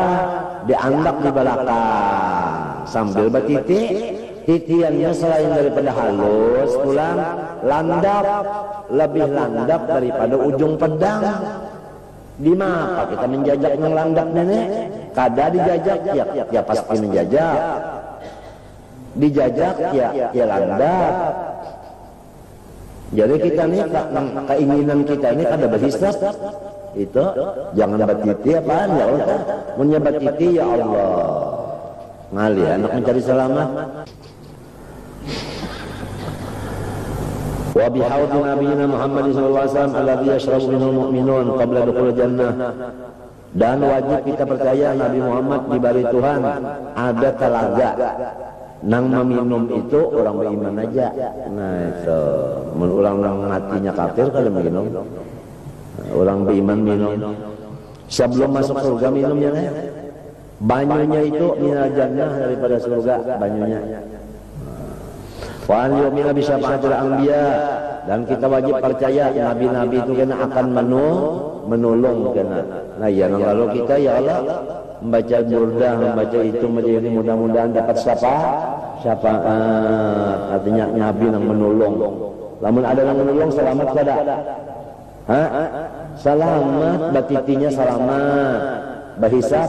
diandak di belakang sambil bertiti. Titiannya selain daripada halus, pulang landap, lebih landap daripada ujung pedang. Di mana kita menjajak yang landap nenek? Kada dijajak ya pasti menjajak. Dijajak ya landap. Jadi kita nih keinginan kita ini kada berhisab. Itu jangan batiti apaan ya Allah. Mun batiti ya Allah. Ngali anak mencari selamat. Wa bihaudi nabiyina Muhammad sallallahu alaihi wasallam alladhi yashrabu minal mu'minun qabla dukhul jannah, dan wajib kita percaya Nabi Muhammad diberi Tuhan ada telaga nang meminum itu orang beriman aja. Nah itu mun urang nang matinya kafir kada minum, orang beriman minum sebelum masuk surga minumnya nih. Banyunya itu minal jannah, daripada surga banyunya. Wa an yu'mina bi syafa'atil anbiya, dan kita wajib percaya nabi-nabi itu kena akan menolong kena. Nah ya kalau kita ya Allah membaca burdah, membaca itu menjadi mudah-mudahan dapat syafaat, artinya nabi yang menolong. Lamun ada yang menolong selamat kada? selamat, batitinya selamat, bahisab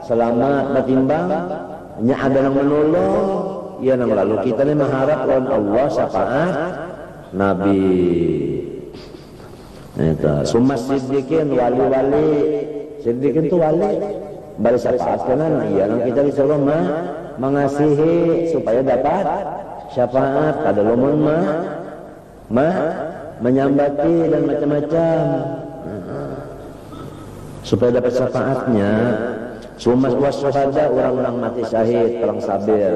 selamat, batimbang nya ada yang menolong. Ya nang lalu kita ni mengharap lawan Allah syafaat Nabi. Eta sumas siddiqin wali-wali. Siddiqin tu wali. Bari syafaat kana iya nang kita disuruh mengasihi supaya dapat syafaat. Kada lumun menyambati dan macam-macam supaya dapat syafaatnya. Sumas wasyuhada, orang-orang mati syahid, perang sabir,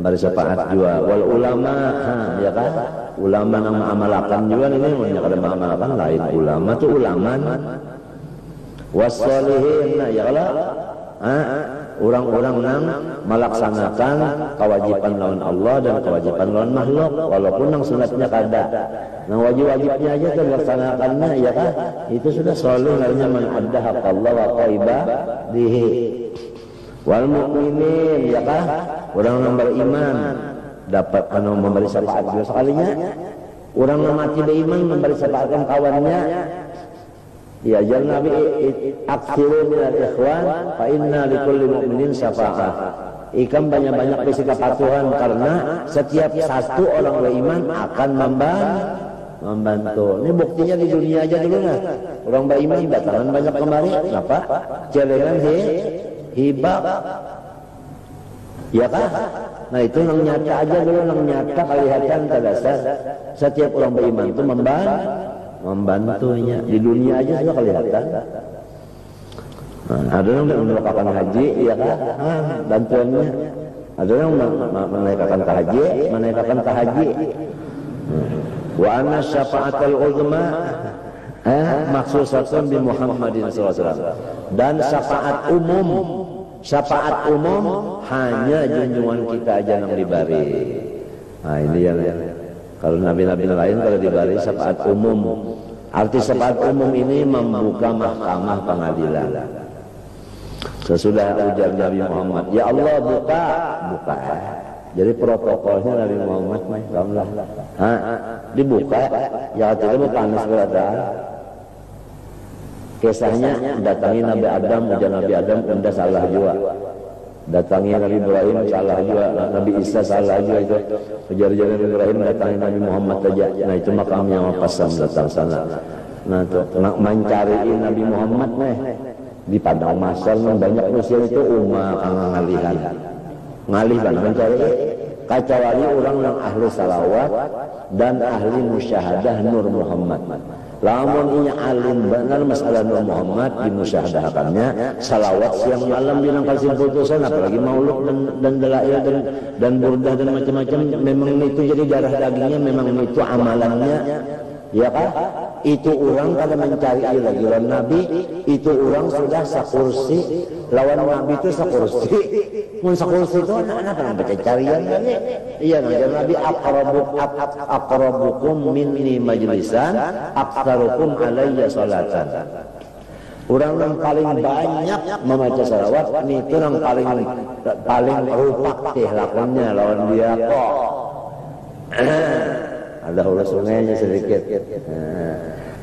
bari syafaat juga. Wal ulama, ya kan? Ulama yang mengamalkan juga ini, yang kada mengamalkan lain ulama tu ulaman. Wassalihin, ya Allah, orang-orang yang melaksanakan kewajiban lawan Allah dan kewajiban lawan makhluk, walaupun yang sunatnya kada. Yang wajib-wajibnya aja terlaksanakannya, ya kan? Itu sudah selalu namanya man adda haqqallah wa qaibadihi. Wal mukminin, ya kan? Orang yang beriman dapat memberi syafaat juga sekalinya. Orang yang mati beriman memberi syafaatkan kawannya. Ya jangan Nabi aksiru minal ikhwan fa inna likulli mu'minin syafa'ah. Ikan banyak-banyak beri kepatuhan karena setiap satu orang beriman akan membantu. Ini buktinya di dunia aja dulu nah. Orang beriman datangan banyak kemari. Kenapa? Celengan hibah. Ya kan? Nah itu yang nyata aja dulu, yang nyata kelihatan terdasar. Setiap orang beriman itu membantunya. Di dunia aja sudah kelihatan. Nah, ada yang melakukan haji, ya kan? Bantuannya. Ada yang menaikkan ke haji. Wa anna syafa'atul uzma maksusatun bi Muhammadin sallallahu alaihi wasallam. Dan syafaat umum hanya junjungan kita aja yang diberi. Nah ini yang kalau nabi-nabi lain kalau diberi syafaat umum. Arti syafaat umum ini membuka mahkamah pengadilan. Sesudah ujar Nabi Muhammad, ya Allah buka. Jadi protokolnya Nabi Muhammad alhamdulillah. Dibuka, ya tidak panas berada. Kisahnya datangi Nabi Adam, ujar Nabi Adam, anda salah juga. Datangi Nabi Ibrahim, salah juga. Nabi Isa salah juga itu. Ujar-ujar Nabi Ibrahim, datangi Nabi Muhammad saja. Nah itu makamnya Pasam datang sana. Nah itu mencari Nabi Muhammad di padang masal banyak Mesir itu ngalihan mencari kecuali orang yang ahli salawat dan ahli musyahadah Nur Muhammad. Lamun inya alim benar masalah Nur Muhammad dimusyahadahakannya salawat siang malam bilang kasih putusan, apalagi maulud dan dalail dan burdah dan macam-macam. Memang itu jadi darah dagingnya, memang itu amalannya, ya kan? Itu orang kada mencari lagi lawan Nabi, itu orang sudah sakursi lawan Nabi itu sakursi. Mun sakursi itu anak-anak yang baca carian kan? Iya, Nabi aqrabukum minni majlisan aktsarukum alayya salatan. Orang yang paling banyak membaca salawat itu yang paling rupak teh lakonnya lawan dia kok. Ada hulu sungainya sedikit.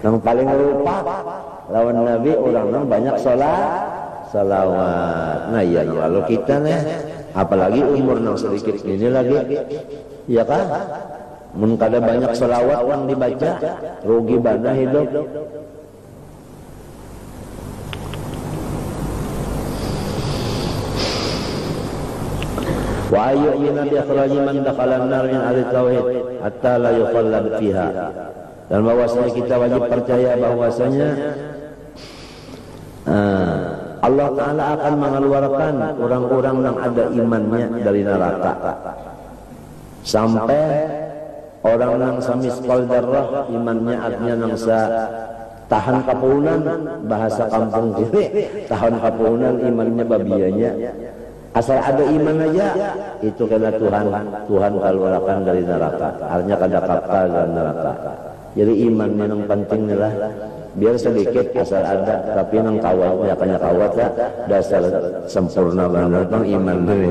Yang paling rupa lawan Nabi orang yang banyak salawat. Nah iya kalau kita apalagi umur yang sedikit ini lagi, ya kan? Mun kada banyak salawat yang dibaca, rugi bana hidup. Wa ayyuna bi akhraji man dakhala an-nar min ahli tauhid hatta la yukhallad fiha. Dan bahwasanya kita wajib percaya bahwasanya Allah Ta'ala akan mengeluarkan orang-orang yang ada imannya dari neraka sampai orang yang samiskal darah imannya artinya yang tahan kapunan, bahasa kampung kiri tahan kapunan imannya babianya. Asal ada iman aja itu karena Tuhan keluarkan dari neraka, artinya kada kakak dari neraka. Jadi iman yang penting lah, biar sedikit asal ada, tapi yang kawat ya kanya kawat ya dasar sempurna benar bang iman dulu.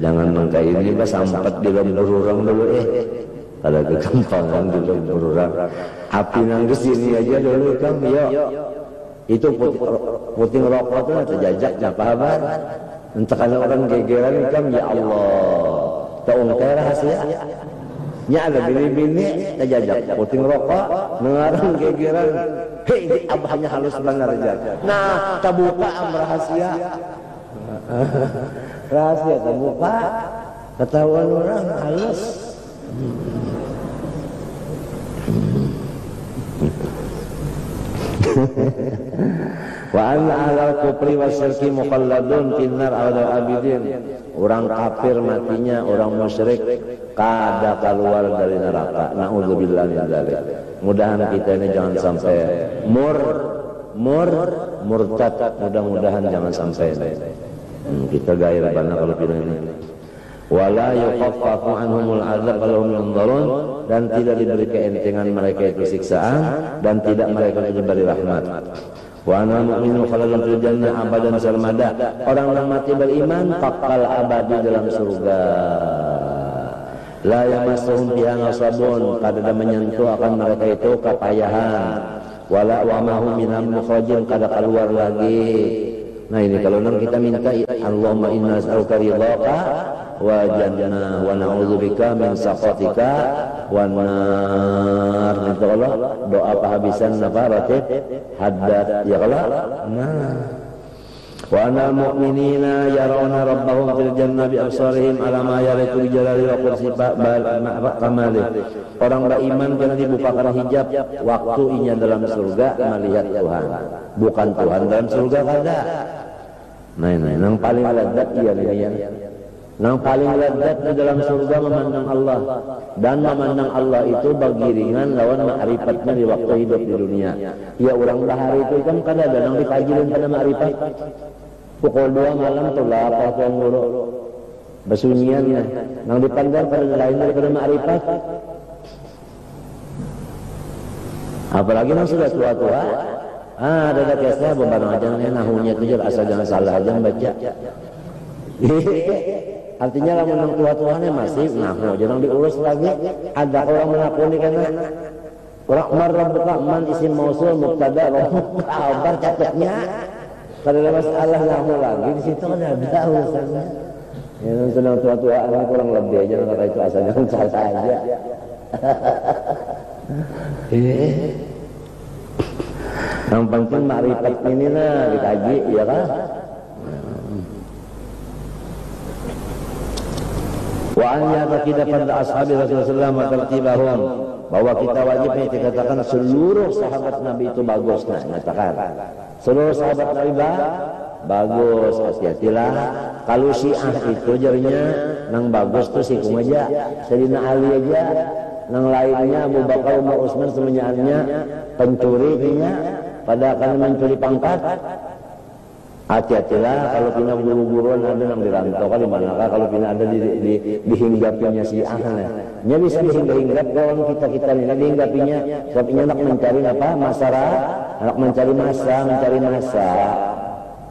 Jangan mengkai ini bah sampat di lembur orang dulu Ada kegampangan dulu berurang. Api nang kesini aja dulu kan, itu puting rokok itu terjajak apa kabar? Entah kalau orang gegeran kan, ya Allah, tahu kayak rahasia. Nya ada bini-bini terjajak puting rokok, mengarang gegeran. Hei, abahnya halus benar aja. Nah, terbuka rahasia. Rahasia terbuka, ketahuan orang halus. Wa anna ahlal kufri wasyirki mukhalladun finnar awal abidin. Orang kafir matinya, orang musyrik kada keluar dari neraka. Na'udzubillah min dzalik. Mudahan kita ini jangan sampai murtad. Mudah-mudahan jangan sampai kita gairah banget kalau pilih ini. Wala yukhaffafu anhumul adzab kalau yunzarun, dan tidak diberi keentengan mereka itu siksaan, dan tidak mereka diberi rahmat. Wa anal mu'minu khaladun fil jannah abadan sarmada. Orang yang mati beriman kekal abadi dalam surga. La yamassuhum fiha nasabun, kada menyentuh akan mereka itu kepayahan. Wala wa ma hum minal mukhrajin, kada keluar lagi. Nah ini kalau kita minta Allahumma inna nas'aluka ridhaka wa jannah wa na'udzubika min sakhatika wan nar. Minta Allah doa penghabisan ratib haddad ya Allah. Nah wa anal mu'minina yarawna rabbahum fil jannah bi absarihim ala ma yaliqu bi jalali wa qudsi kamali. Orang beriman kena dibukakan hijab waktu inya dalam surga melihat Tuhan, bukan Tuhan dalam surga kada. Nah, yang paling lezat yang paling lezat di dalam surga memandang Allah, dan memandang Allah itu bagiringan lawan ma'rifatnya di waktu hidup di dunia. Ya orang bahari itu kan kada ada yang dipajilin pada ma'rifat. Pukul 2 malam tuh lah apa yang nguruk besunyiannya yang dipandang pada lain daripada ma'rifat. Apalagi yang sudah tua-tua, ada kisah beberapa aja nahunya itu asal jangan salah aja baca. Artinya lah menang tua-tuanya masih nahu jangan diurus lagi. Ada orang menakuni karena orang marabbuka man isim mausul mubtada kabar catatnya. Kalau ada masalah nahu lagi di situ ada urusannya. Ya sedang tua-tua kurang lebih aja kata itu asal jangan salah aja. Yang penting ma'rifat ini lah dikaji, ya kan? Wa an ya'taqida pada ashabi Rasulullah wa tartibahum, bahwa kita wajib dikatakan seluruh sahabat Nabi itu bagus. Nah, nyatakan seluruh sahabat Nabi bagus, hati-hatilah. Kalau Syiah itu jarinya nang bagus tuh si aja, Sayyidina Ali aja, nang lainnya Abu Bakar, Umar, Utsman semuanya pencurinya pada akan mencuri pangkat. Hati-hatilah kalau pina buru-buruan ada yang dirantau di manakah kalau pina ada di hinggapinya si ahna. Nya bisa dihinggap kawan kita ini dihinggapinya. Sebab ini nak mencari apa? Masyarakat, nak mencari masa,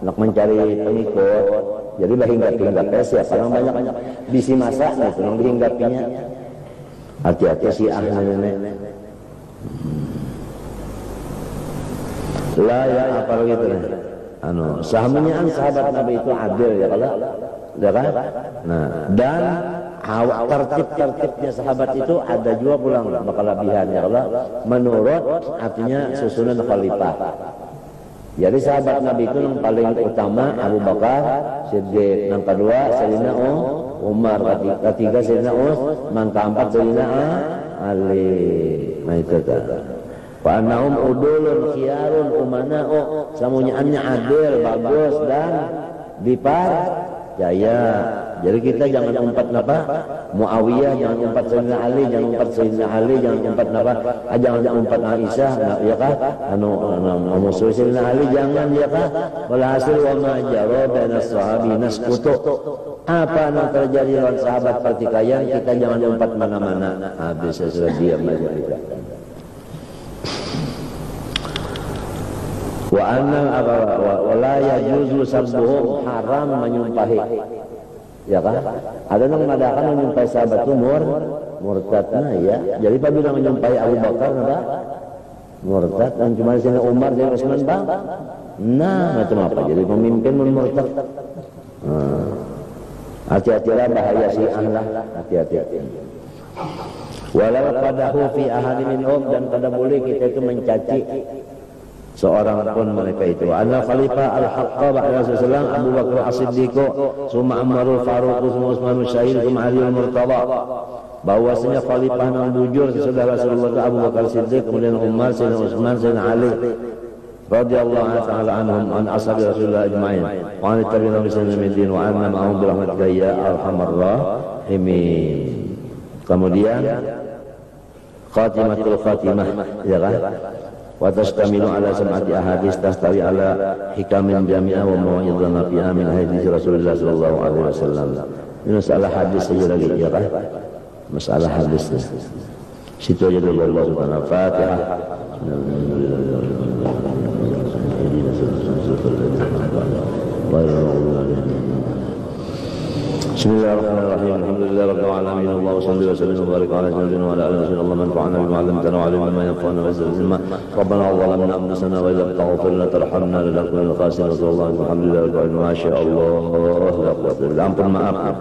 nak mencari pengikut. Jadi hinggap-hinggapnya siapa yang banyak bisi masa itu yang dihinggapinya. Hati-hati si ahna ini. Lah ya apalagi itu sahabatnya sahabat Nabi itu adil ya kalau ya kan. Nah dan tertib-tertibnya sahabat itu ada juga pulang kelebihan ya kalau menurut artinya susunan khalifah. Jadi sahabat Nabi itu yang paling utama Abu Bakar Siddiq, yang kedua Sayyidina Umar, ketiga Sayyidina Utsman, keempat Sayyidina Ali. Nah itu wa annahum udulun khiyarun umana'u, semuanya adil, bagus dan dipercaya. Jadi kita jangan umpat apa Muawiyah, jangan umpat Sayyidina Ali, jangan umpat Sayyidina Ali, jangan umpat apa, jangan umpat Aisyah, ya kah? Musuh Sayyidina Ali jangan ya kah? Walhasil wa ma jara baina sahabi naskutu. Apa yang terjadi dengan sahabat pertikaian, kita jangan umpat mana-mana. Habis sudah diam aja kita. Wa anna wa la yajuzu sabbuhum, haram menyumpahi. Ya kan? Ada yang mengadakan menyumpai sahabat umur murtadna ya. Jadi apabila menyumpai Abu Bakar apa? Murtad, dan cuma sini Umar dan Utsman bang. Nah, macam apa? Jadi pemimpin murtad. Hati-hatilah bahaya Syiah lah, hati-hati. Walau qadahu fi ahadi minhum, dan kada boleh kita itu mencaci seorang pun mereka itu. Anna khalifah al-haqqa ba'da Rasulullah Abu Bakar As-Siddiq, summa Amarul Faruq, summa Utsman Syahid, summa Ali al-Murtada. Bahwasanya khalifah yang bujur sesudah Rasulullah Abu Bakar Siddiq, kemudian Umar, Sayyidina Utsman, Sayyidina Ali radhiyallahu ta'ala anhum an ashabi Rasulullah ajma'in wa an tabi'in bi sunnah wa anna ma'hum bi rahmatika ya arhamar rahimin. Kemudian khatimatul khatimah, ya kan? Wa tastamilu ala sam'ati ahadits tastawi ala hikamin jami'ah wa mawa'idhan nafi'ah min hadits Rasulullah sallallahu alaihi wasallam. Ini masalah hadis saja lagi, ya kan? Masalah hadis. Situ aja dulu. Allah subhanahu wa ta'ala. Bismillahirrahmanirrahim. Alhamdulillah rabbil alamin. Allahumma shalli wa sallim wa barik ala sayyidina wa ala alihi wa sallam. Manfa'na bima 'allamtana wa 'allimna ma yanfa'una wa zidna Rabbana zalamna anfusana wa illam taghfir lana tarhamna lanakunanna minal khasirin. Alhamdulillah rabbil alamin. Masyaallah. Ampun maaf.